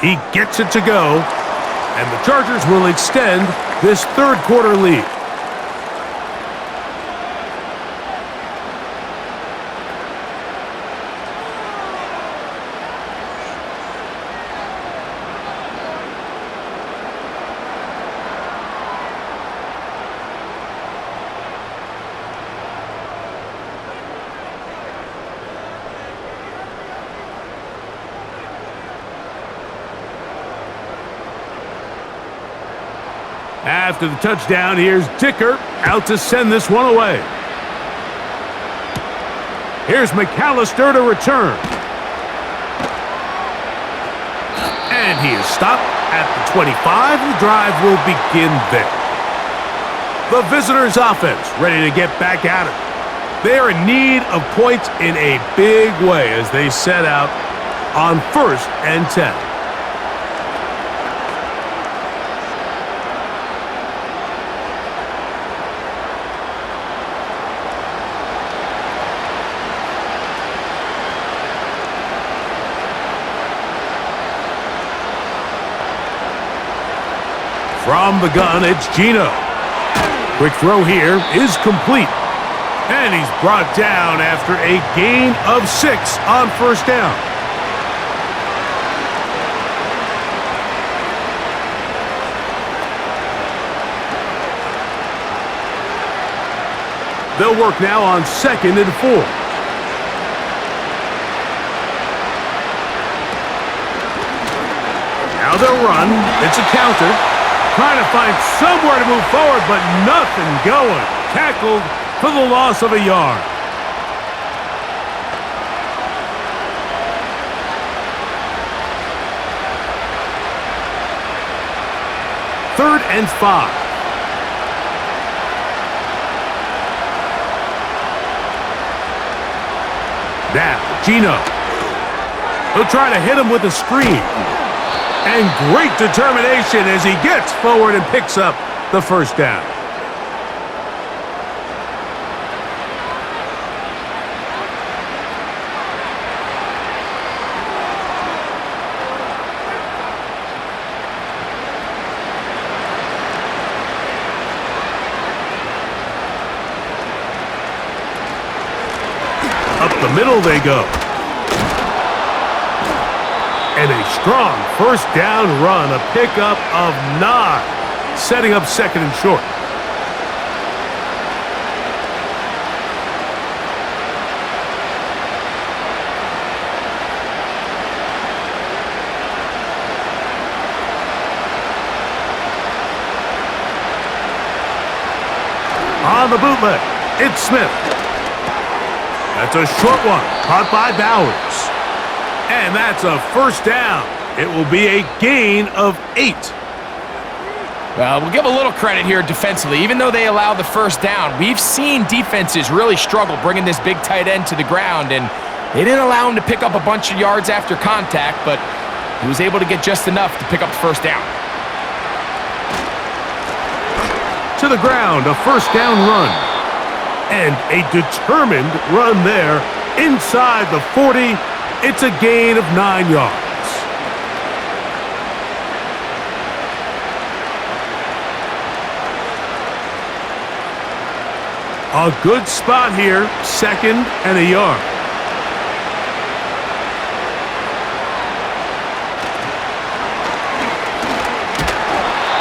He gets it to go, and the Chargers will extend this 3rd quarter lead. After the touchdown, here's Dicker out to send this one away. Here's McAllister to return. And he is stopped at the 25. The drive will begin there. The visitors' offense ready to get back at it. They are in need of points in a big way as they set out on 1st and 10. From the gun, it's Gino. Quick throw here is complete. And he's brought down after a gain of 6 on first down. They'll work now on 2nd and 4. Now they'll run. It's a counter. Trying to find somewhere to move forward, but nothing going. Tackled for the loss of a yard. Third and 5. Now, Gino. He'll try to hit him with a screen. And great determination as he gets forward and picks up the first down. Up the middle they go. And a strong first down run, a pickup of 9, setting up 2nd and short. On the bootleg, it's Smith. That's a short one, caught by Bowers. And that's a first down. It will be a gain of 8. Well, we'll give a little credit here defensively. Even though they allow the first down, we've seen defenses really struggle bringing this big tight end to the ground, and they didn't allow him to pick up a bunch of yards after contact, but he was able to get just enough to pick up the first down. To the ground, a first down run. And a determined run there inside the 40. It's a gain of 9 yards. A good spot here, 2nd and a yard.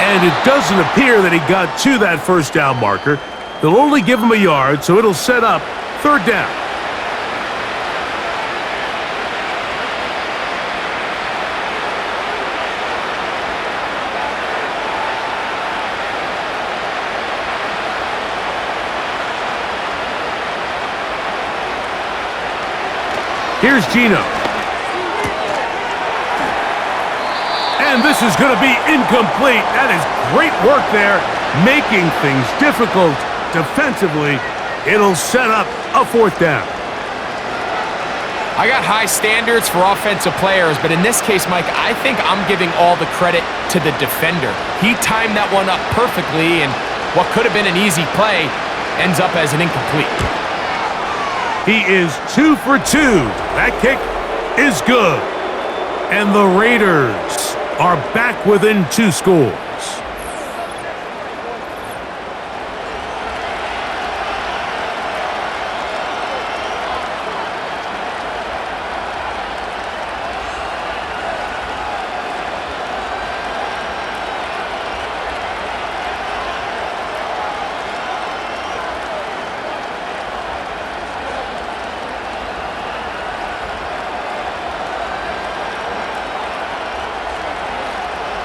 And it doesn't appear that he got to that first down marker. They'll only give him a yard, so it'll set up 3rd down. Here's Gino. And this is going to be incomplete. That is great work there, making things difficult defensively. It'll set up a 4th down. I got high standards for offensive players, but in this case, Mike, I think I'm giving all the credit to the defender. He timed that one up perfectly, and what could have been an easy play ends up as an incomplete. He is 2 for 2. That kick is good. And the Raiders are back within 2 scores.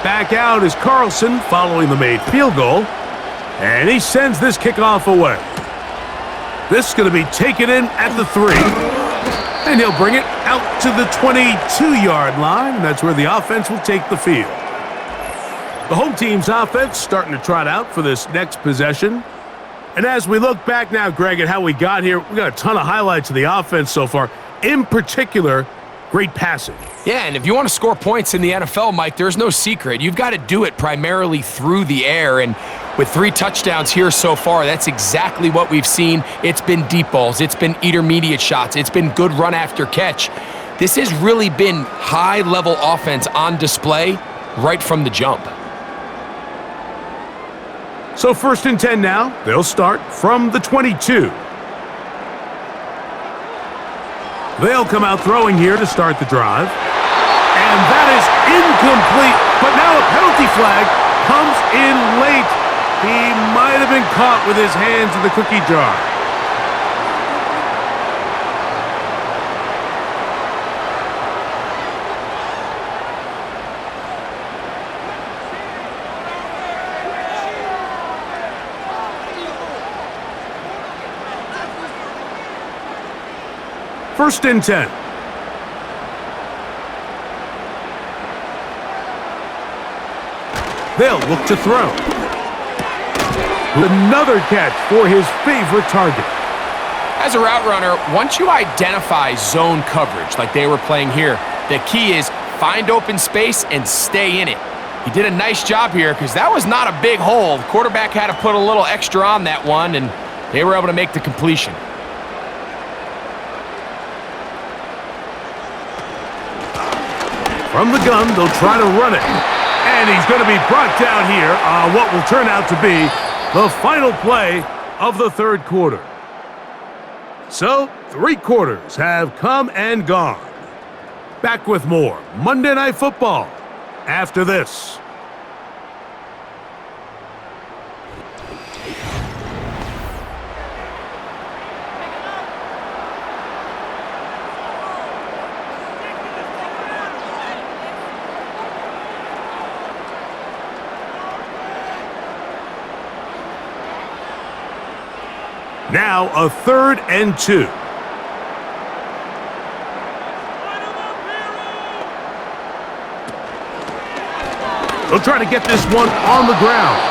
Back out is Carlson following the made field goal. And he sends this kickoff away. This is going to be taken in at the 3. And he'll bring it out to the 22-yard line. And that's where the offense will take the field. The home team's offense starting to trot out for this next possession. And as we look back now, Greg, at how we got here, we got a ton of highlights of the offense so far. In particular, great passing. Yeah, and if you want to score points in the NFL, Mike, there's no secret. You've got to do it primarily through the air, and with 3 touchdowns here so far, that's exactly what we've seen. It's been deep balls. It's been intermediate shots. It's been good run after catch. This has really been high-level offense on display right from the jump. So 1st and 10 now. They'll start from the 22. They'll come out throwing here to start the drive. And that is incomplete. But now a penalty flag comes in late. He might have been caught with his hands in the cookie jar. First and 10. They'll look to throw. Another catch for his favorite target. As a route runner, once you identify zone coverage like they were playing here, the key is find open space and stay in it. He did a nice job here because that was not a big hole. The quarterback had to put a little extra on that one, and they were able to make the completion. From the gun, they'll try to run it. And he's going to be brought down here on what will turn out to be the final play of the 3rd quarter. So, 3 quarters have come and gone. Back with more Monday Night Football after this. Now a 3rd and 2. They'll try to get this one on the ground.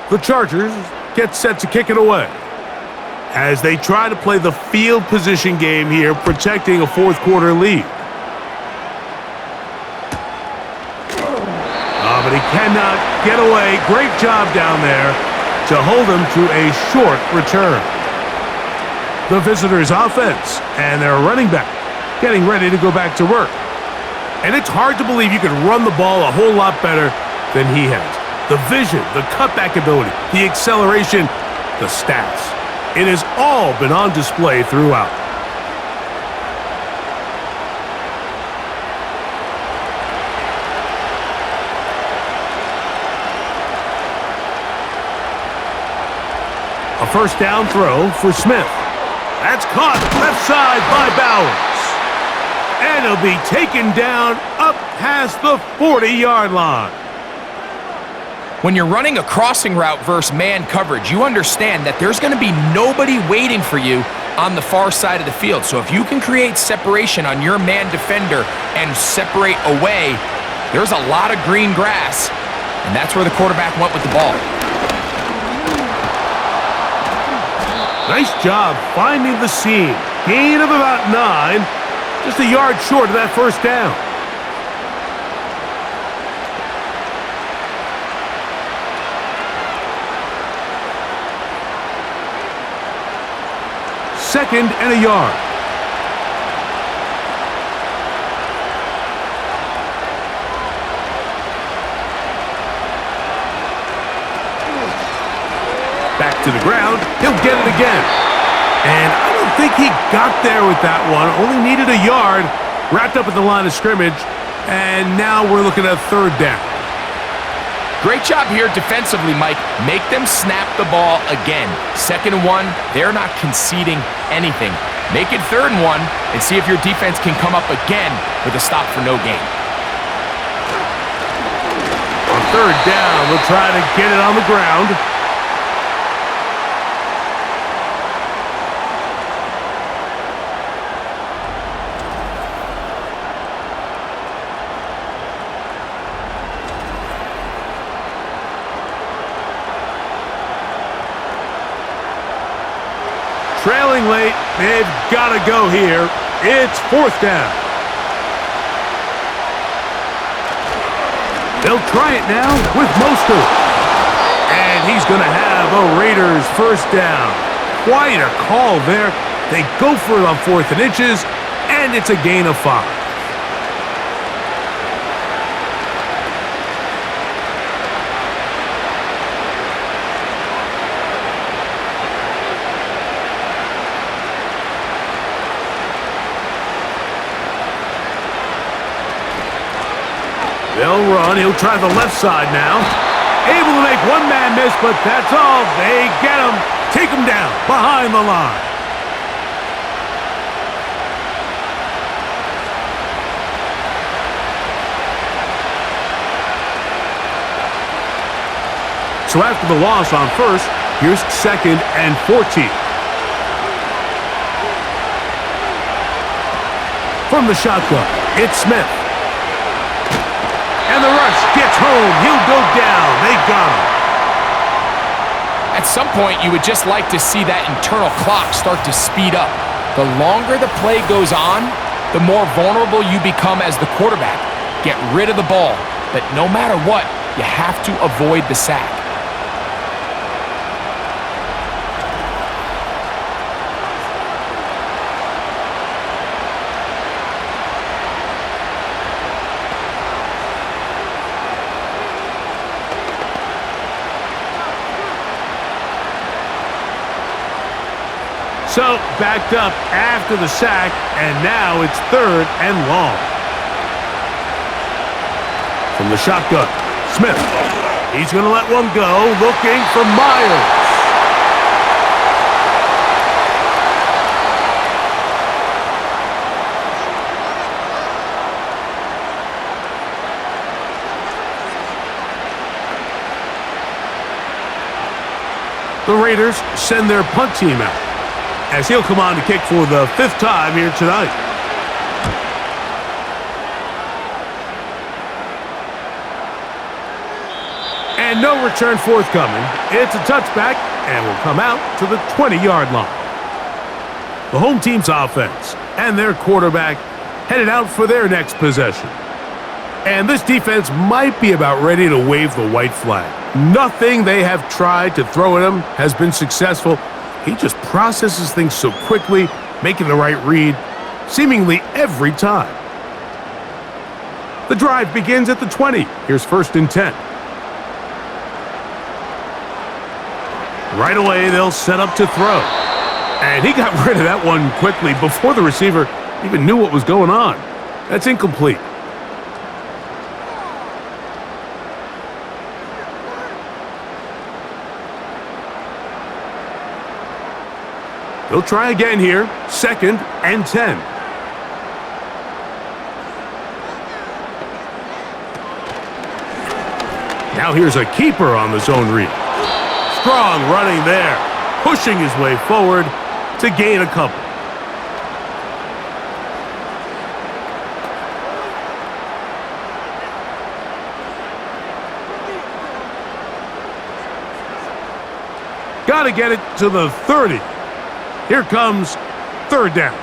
The Chargers get set to kick it away as they try to play the field position game here, protecting a 4th quarter lead. But he cannot get away. Great job down there to hold him to a short return. The visitors' offense and their running back getting ready to go back to work. And it's hard to believe you could run the ball a whole lot better than he has. The vision, the cutback ability, the acceleration, the stats. It has all been on display throughout. A 1st down throw for Smith. That's caught left side by Bowers. And he'll be taken down up past the 40-yard line. When you're running a crossing route versus man coverage, you understand that there's going to be nobody waiting for you on the far side of the field. So if you can create separation on your man defender and separate away, there's a lot of green grass, and that's where the quarterback went with the ball. Nice job finding the seam. Gain of about 9, just a yard short of that 1st down. Second and a yard. Back to the ground. He'll get it again. And I don't think he got there with that one. Only needed a yard. Wrapped up at the line of scrimmage. And now we're looking at 3rd down. Great job here defensively, Mike. Make them snap the ball again. 2nd and 1, they're not conceding anything. Make it 3rd and 1 and see if your defense can come up again with a stop for no gain. On 3rd down, we'll try to get it on the ground. Trailing late, they've got to go here. It's 4th down. They'll try it now with Mostert. And he's going to have a Raiders first down. Quite a call there. They go for it on 4th and inches, and it's a gain of 5. They'll run. He'll try the left side now. Able to make one man miss, but that's all. They get him. Take him down behind the line. So after the loss on first, here's 2nd and 14. From the shotgun, it's Smith. And the rush gets home. He'll go down. They got him. At some point, you would just like to see that internal clock start to speed up. The longer the play goes on, the more vulnerable you become as the quarterback. Get rid of the ball, but no matter what, you have to avoid the sack. So, backed up after the sack, and now it's 3rd and long. From the shotgun, Smith. He's going to let one go, looking for Myers. The Raiders send their punt team out, as he'll come on to kick for the 5th time here tonight. And no return forthcoming. It's a touchback and will come out to the 20-yard line. The home team's offense and their quarterback headed out for their next possession. And this defense might be about ready to wave the white flag. Nothing they have tried to throw at him has been successful. He just processes things so quickly, making the right read, seemingly every time. The drive begins at the 20. Here's 1st and 10. Right away, they'll set up to throw. And he got rid of that one quickly before the receiver even knew what was going on. That's incomplete. They'll try again here, 2nd and 10. Now here's a keeper on the zone read. Strong running there, pushing his way forward to gain a couple. Got to get it to the 30. Here comes 3rd down.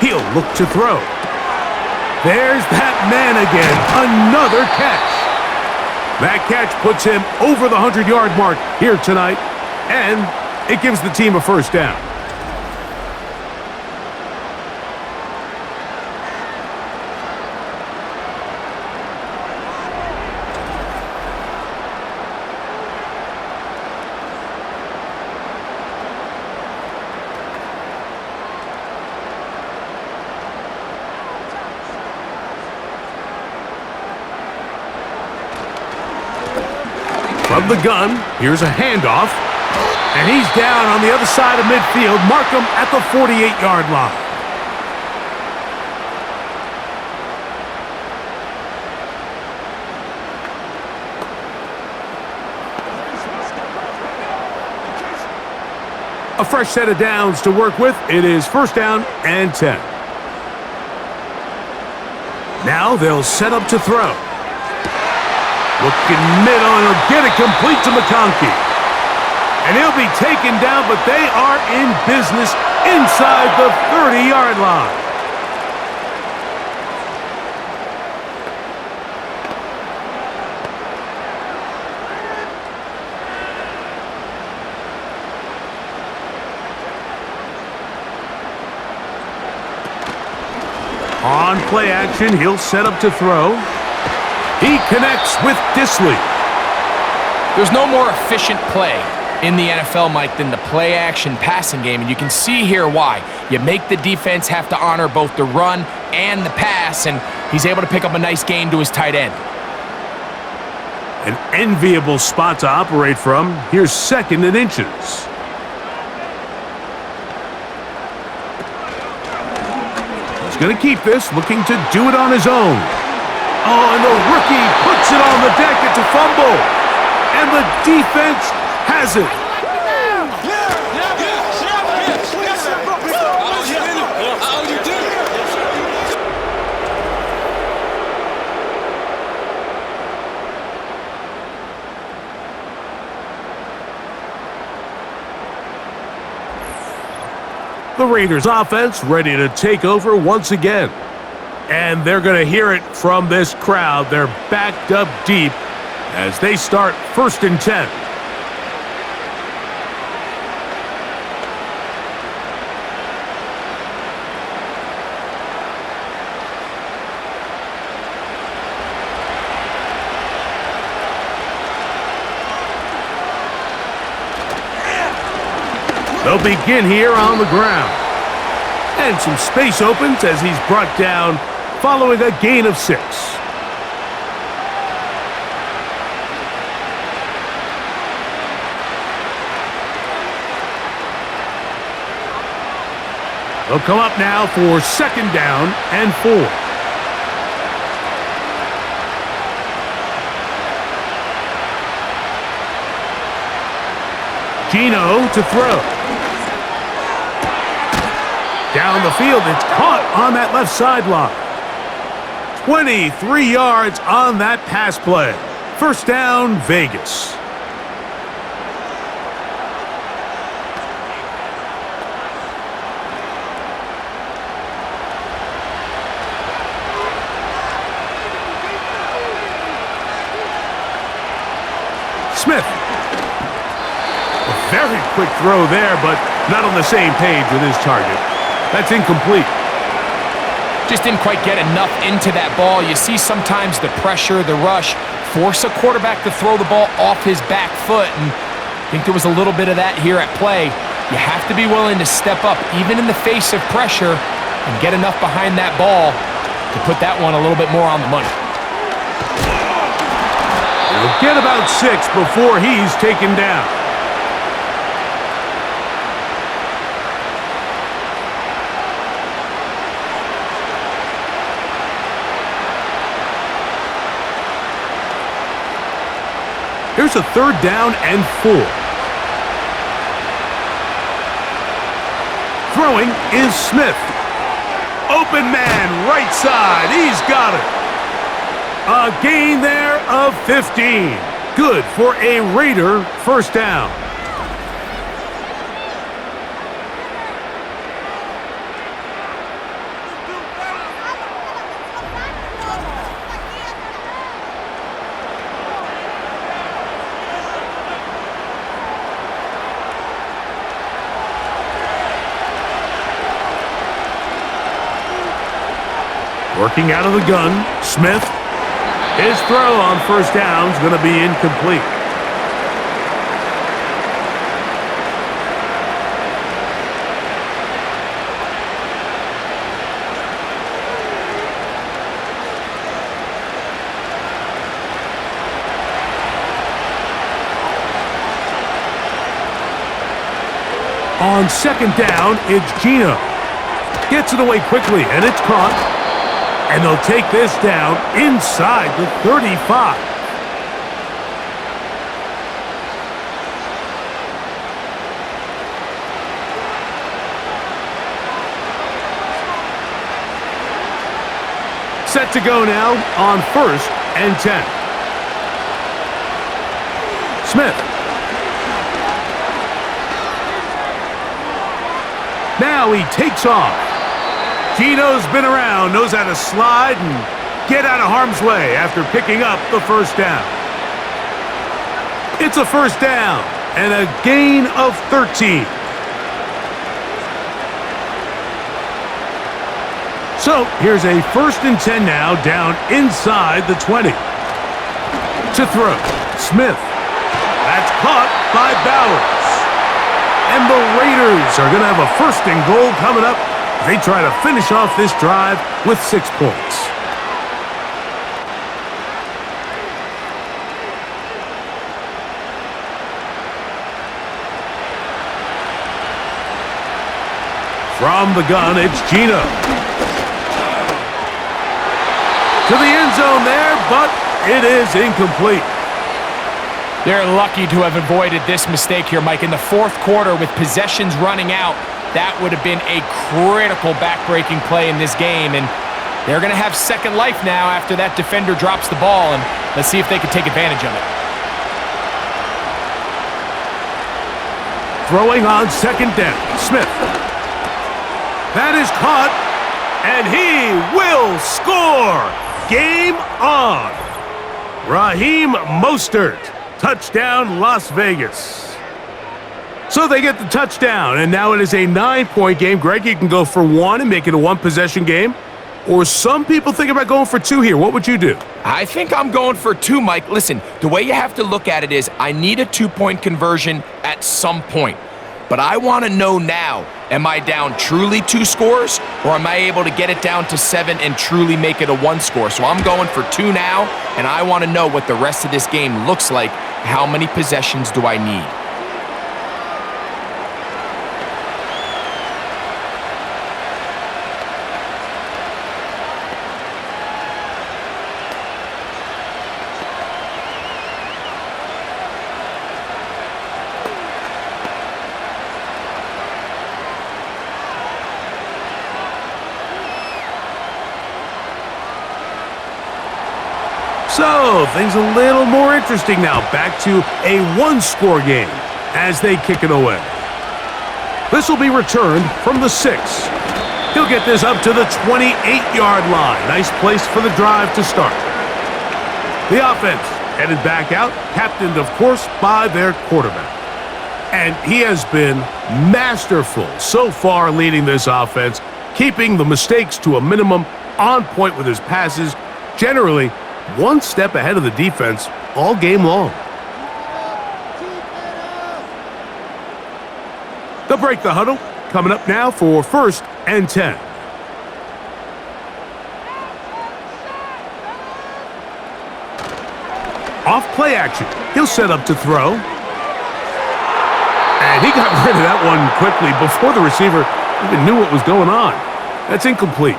He'll look to throw. There's that man again. Another catch. That catch puts him over the 100-yard mark here tonight, and it gives the team a first down. From the gun, here's a handoff, and he's down on the other side of midfield. Mark him at the 48-yard line. A fresh set of downs to work with. It is 1st down and 10. Now they'll set up to throw. Looking middle, and he'll get it complete to McConkey. And he'll be taken down, but they are in business inside the 30-yard line. On play action, he'll set up to throw. He connects with Disley. There's no more efficient play in the NFL, Mike, than the play-action passing game, and you can see here why. You make the defense have to honor both the run and the pass, and he's able to pick up a nice gain to his tight end. An enviable spot to operate from. Here's 2nd and inches. He's going to keep this, looking to do it on his own. Oh, and the rookie puts it on the deck. It's a fumble. And the defense has it. The Raiders offense ready to take over once again. And they're going to hear it from this crowd. They're backed up deep as they start 1st and 10. They'll begin here on the ground. And some space opens as he's brought down following a gain of 6. They'll come up now for 2nd down and 4. Gino to throw. Down the field, it's caught on that left sideline. 23 yards on that pass play. 1st down, Vegas. Smith. A very quick throw there, but not on the same page with his target. That's incomplete. Just didn't quite get enough into that ball. You see sometimes the pressure, the rush, force a quarterback to throw the ball off his back foot, and I think there was a little bit of that here at play. You have to be willing to step up, even in the face of pressure, and get enough behind that ball to put that one a little bit more on the money. He'll get about 6 before he's taken down. Here's a 3rd down and 4. Throwing is Smith. Open man, right side. He's got it. A gain there of 15. Good for a Raider 1st down. Working out of the gun, Smith. His throw on 1st down is going to be incomplete. On 2nd down, it's Gino. Gets it away quickly, and it's caught. And they'll take this down inside the 35. Set to go now on 1st and 10. Smith. Now he takes off. Gino's been around, knows how to slide and get out of harm's way after picking up the 1st down. It's a 1st down and a gain of 13. So here's a 1st and 10 now, down inside the 20. To throw, Smith. That's caught by Bowers. And the Raiders are going to have a 1st and goal coming up. They try to finish off this drive with 6 points. From the gun, it's Gino. To the end zone there, but it is incomplete. They're lucky to have avoided this mistake here, Mike. In the 4th quarter, with possessions running out, that would have been a critical back-breaking play in this game. And they're going to have second life now after that defender drops the ball. And let's see if they can take advantage of it. Throwing on 2nd down, Smith. That is caught, and he will score. Game on. Raheem Mostert, touchdown Las Vegas. So they get the touchdown, and now it is a 9-point game. Greg, you can go for 1 and make it a 1-possession game. Or some people think about going for 2 here. What would you do? I think I'm going for 2, Mike. Listen, the way you have to look at it is I need a 2-point conversion at some point. But I want to know now, am I down truly 2 scores, or am I able to get it down to 7 and truly make it a 1 score? So I'm going for 2 now, and I want to know what the rest of this game looks like. How many possessions do I need? So, things a little more interesting now. Back to a 1-score game as they kick it away. This will be returned from the 6. He'll get this up to the 28-yard line. Nice place for the drive to start. The offense headed back out, captained, of course, by their quarterback. And he has been masterful so far leading this offense, keeping the mistakes to a minimum, on point with his passes, generally 1 step ahead of the defense all game long. They'll break the huddle. Coming up now for 1st and 10. Off play action. He'll set up to throw. And he got rid of that one quickly before the receiver even knew what was going on. That's incomplete.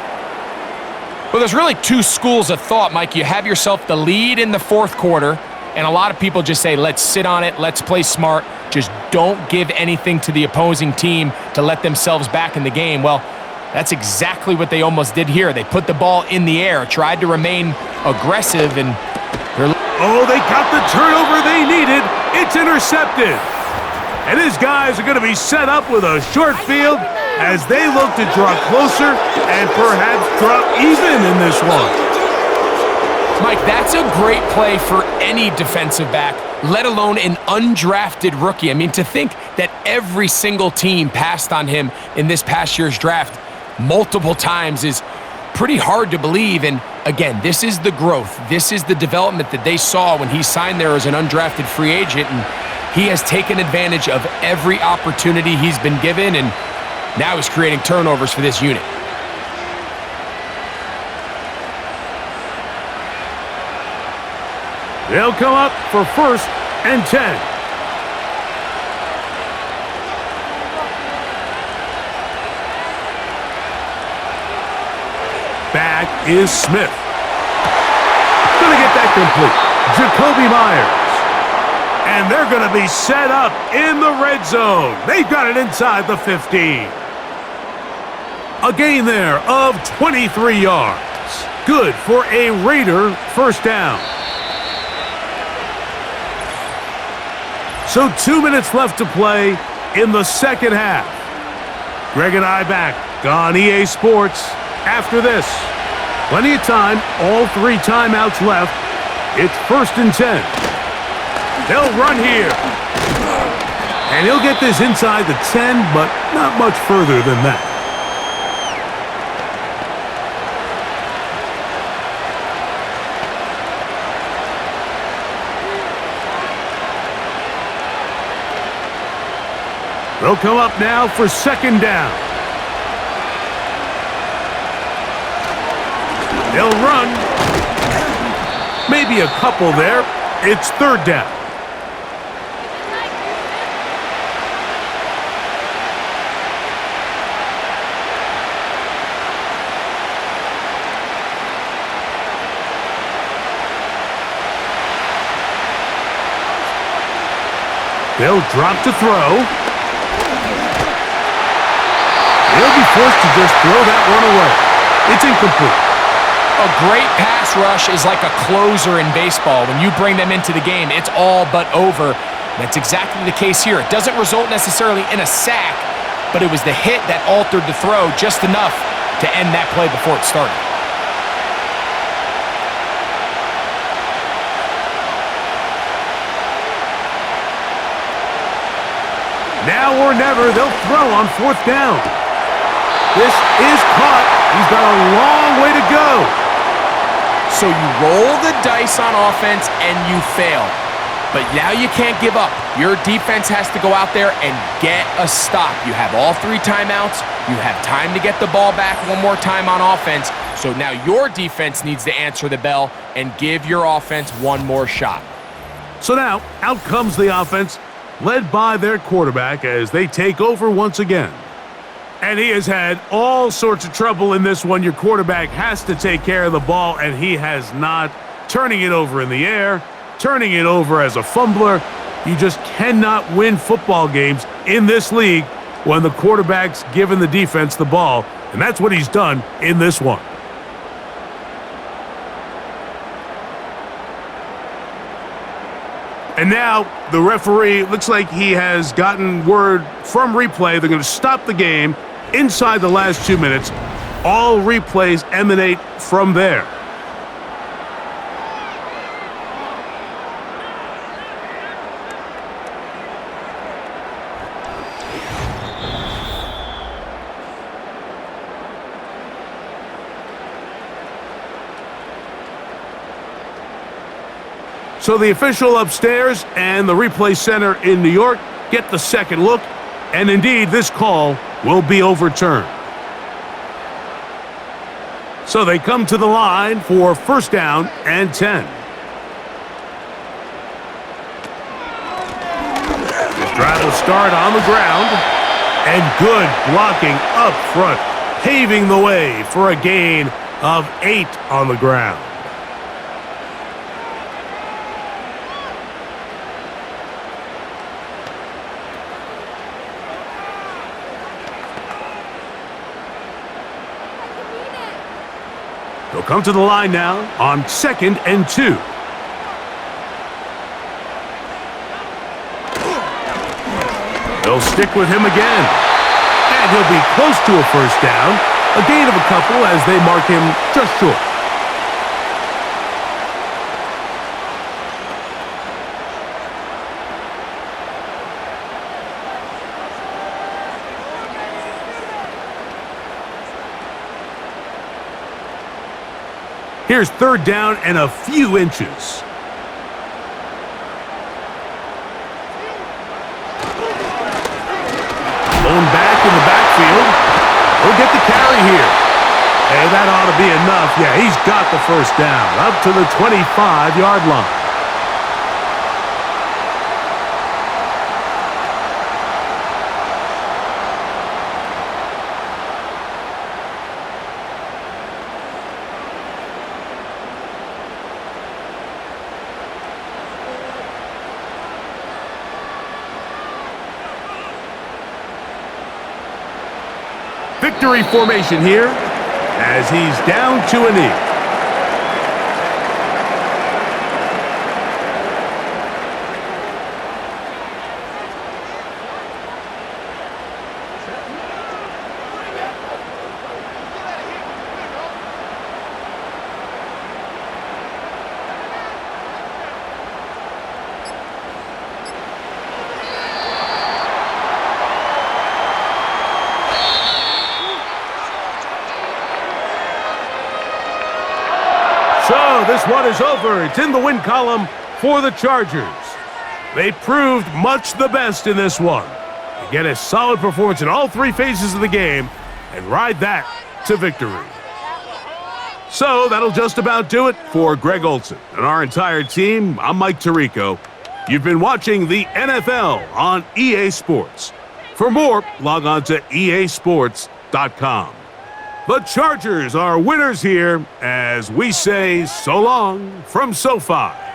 Well, there's really 2 schools of thought, Mike. You have yourself the lead in the 4th quarter, and a lot of people just say, let's sit on it, let's play smart, just don't give anything to the opposing team to let themselves back in the game. Well, that's exactly what they almost did here. They put the ball in the air, tried to remain aggressive, and oh, they got the turnover they needed. It's intercepted. And his guys are going to be set up with a short field as they look to draw closer and perhaps drop even in this one. Mike, that's a great play for any defensive back, let alone an undrafted rookie. I mean, to think that every single team passed on him in this past year's draft multiple times is pretty hard to believe. And again, this is the growth. This is the development that they saw when he signed there as an undrafted free agent. And he has taken advantage of every opportunity he's been given, and now he's creating turnovers for this unit. They'll come up for 1st and 10. Back is Smith. Gonna get that complete. Jacoby Myers. And they're going to be set up in the red zone. They've got it inside the 15. A gain there of 23 yards. Good for a Raider 1st down. So 2 minutes left to play in the 2nd half. Greg and I back on EA Sports after this. Plenty of time, all 3 timeouts left. It's 1st and 10. They'll run here. And he'll get this inside the 10, but not much further than that. They'll come up now for second down. They'll run. Maybe a couple there. It's third down. They'll drop to throw. They'll be forced to just throw that one away. It's incomplete. A great pass rush is like a closer in baseball. When you bring them into the game, it's all but over. That's exactly the case here. It doesn't result necessarily in a sack, but it was the hit that altered the throw just enough to end that play before it started. Now or never, they'll throw on fourth down. This is caught. He's got a long way to go. So you roll the dice on offense and you fail. But now you can't give up. Your defense has to go out there and get a stop. You have all 3 timeouts. You have time to get the ball back one more time on offense. So now your defense needs to answer the bell and give your offense one more shot. So now, out comes the offense, led by their quarterback as they take over once again. And he has had all sorts of trouble in this one. Your quarterback has to take care of the ball, and he has not. Turning it over in the air, turning it over as a fumbler. You just cannot win football games in this league when the quarterback's giving the defense the ball, and that's what he's done in this one. And now the referee looks like he has gotten word from replay. They're going to stop the game inside the last 2 minutes. All replays emanate from there. So the official upstairs and the replay center in New York get the second look, and indeed this call will be overturned. So they come to the line for first down and 10. This drive will start on the ground, and good blocking up front, paving the way for a gain of 8 on the ground. They'll come to the line now on 2nd and 2. They'll stick with him again. And he'll be close to a first down. A gain of a couple as they mark him just short. Here's third down and a few inches. Blown back in the backfield. He'll get the carry here. And that ought to be enough. Yeah, he's got the first down up to the 25-yard line. Victory formation here as he's down to a knee. So this one is over. It's in the win column for the Chargers. They proved much the best in this one. to get a solid performance in all three phases of the game and ride that to victory. So that'll just about do it for Greg Olson and our entire team. I'm Mike Tirico. You've been watching the NFL on EA Sports. For more, log on to easports.com. The Chargers are winners here as we say so long from SoFi.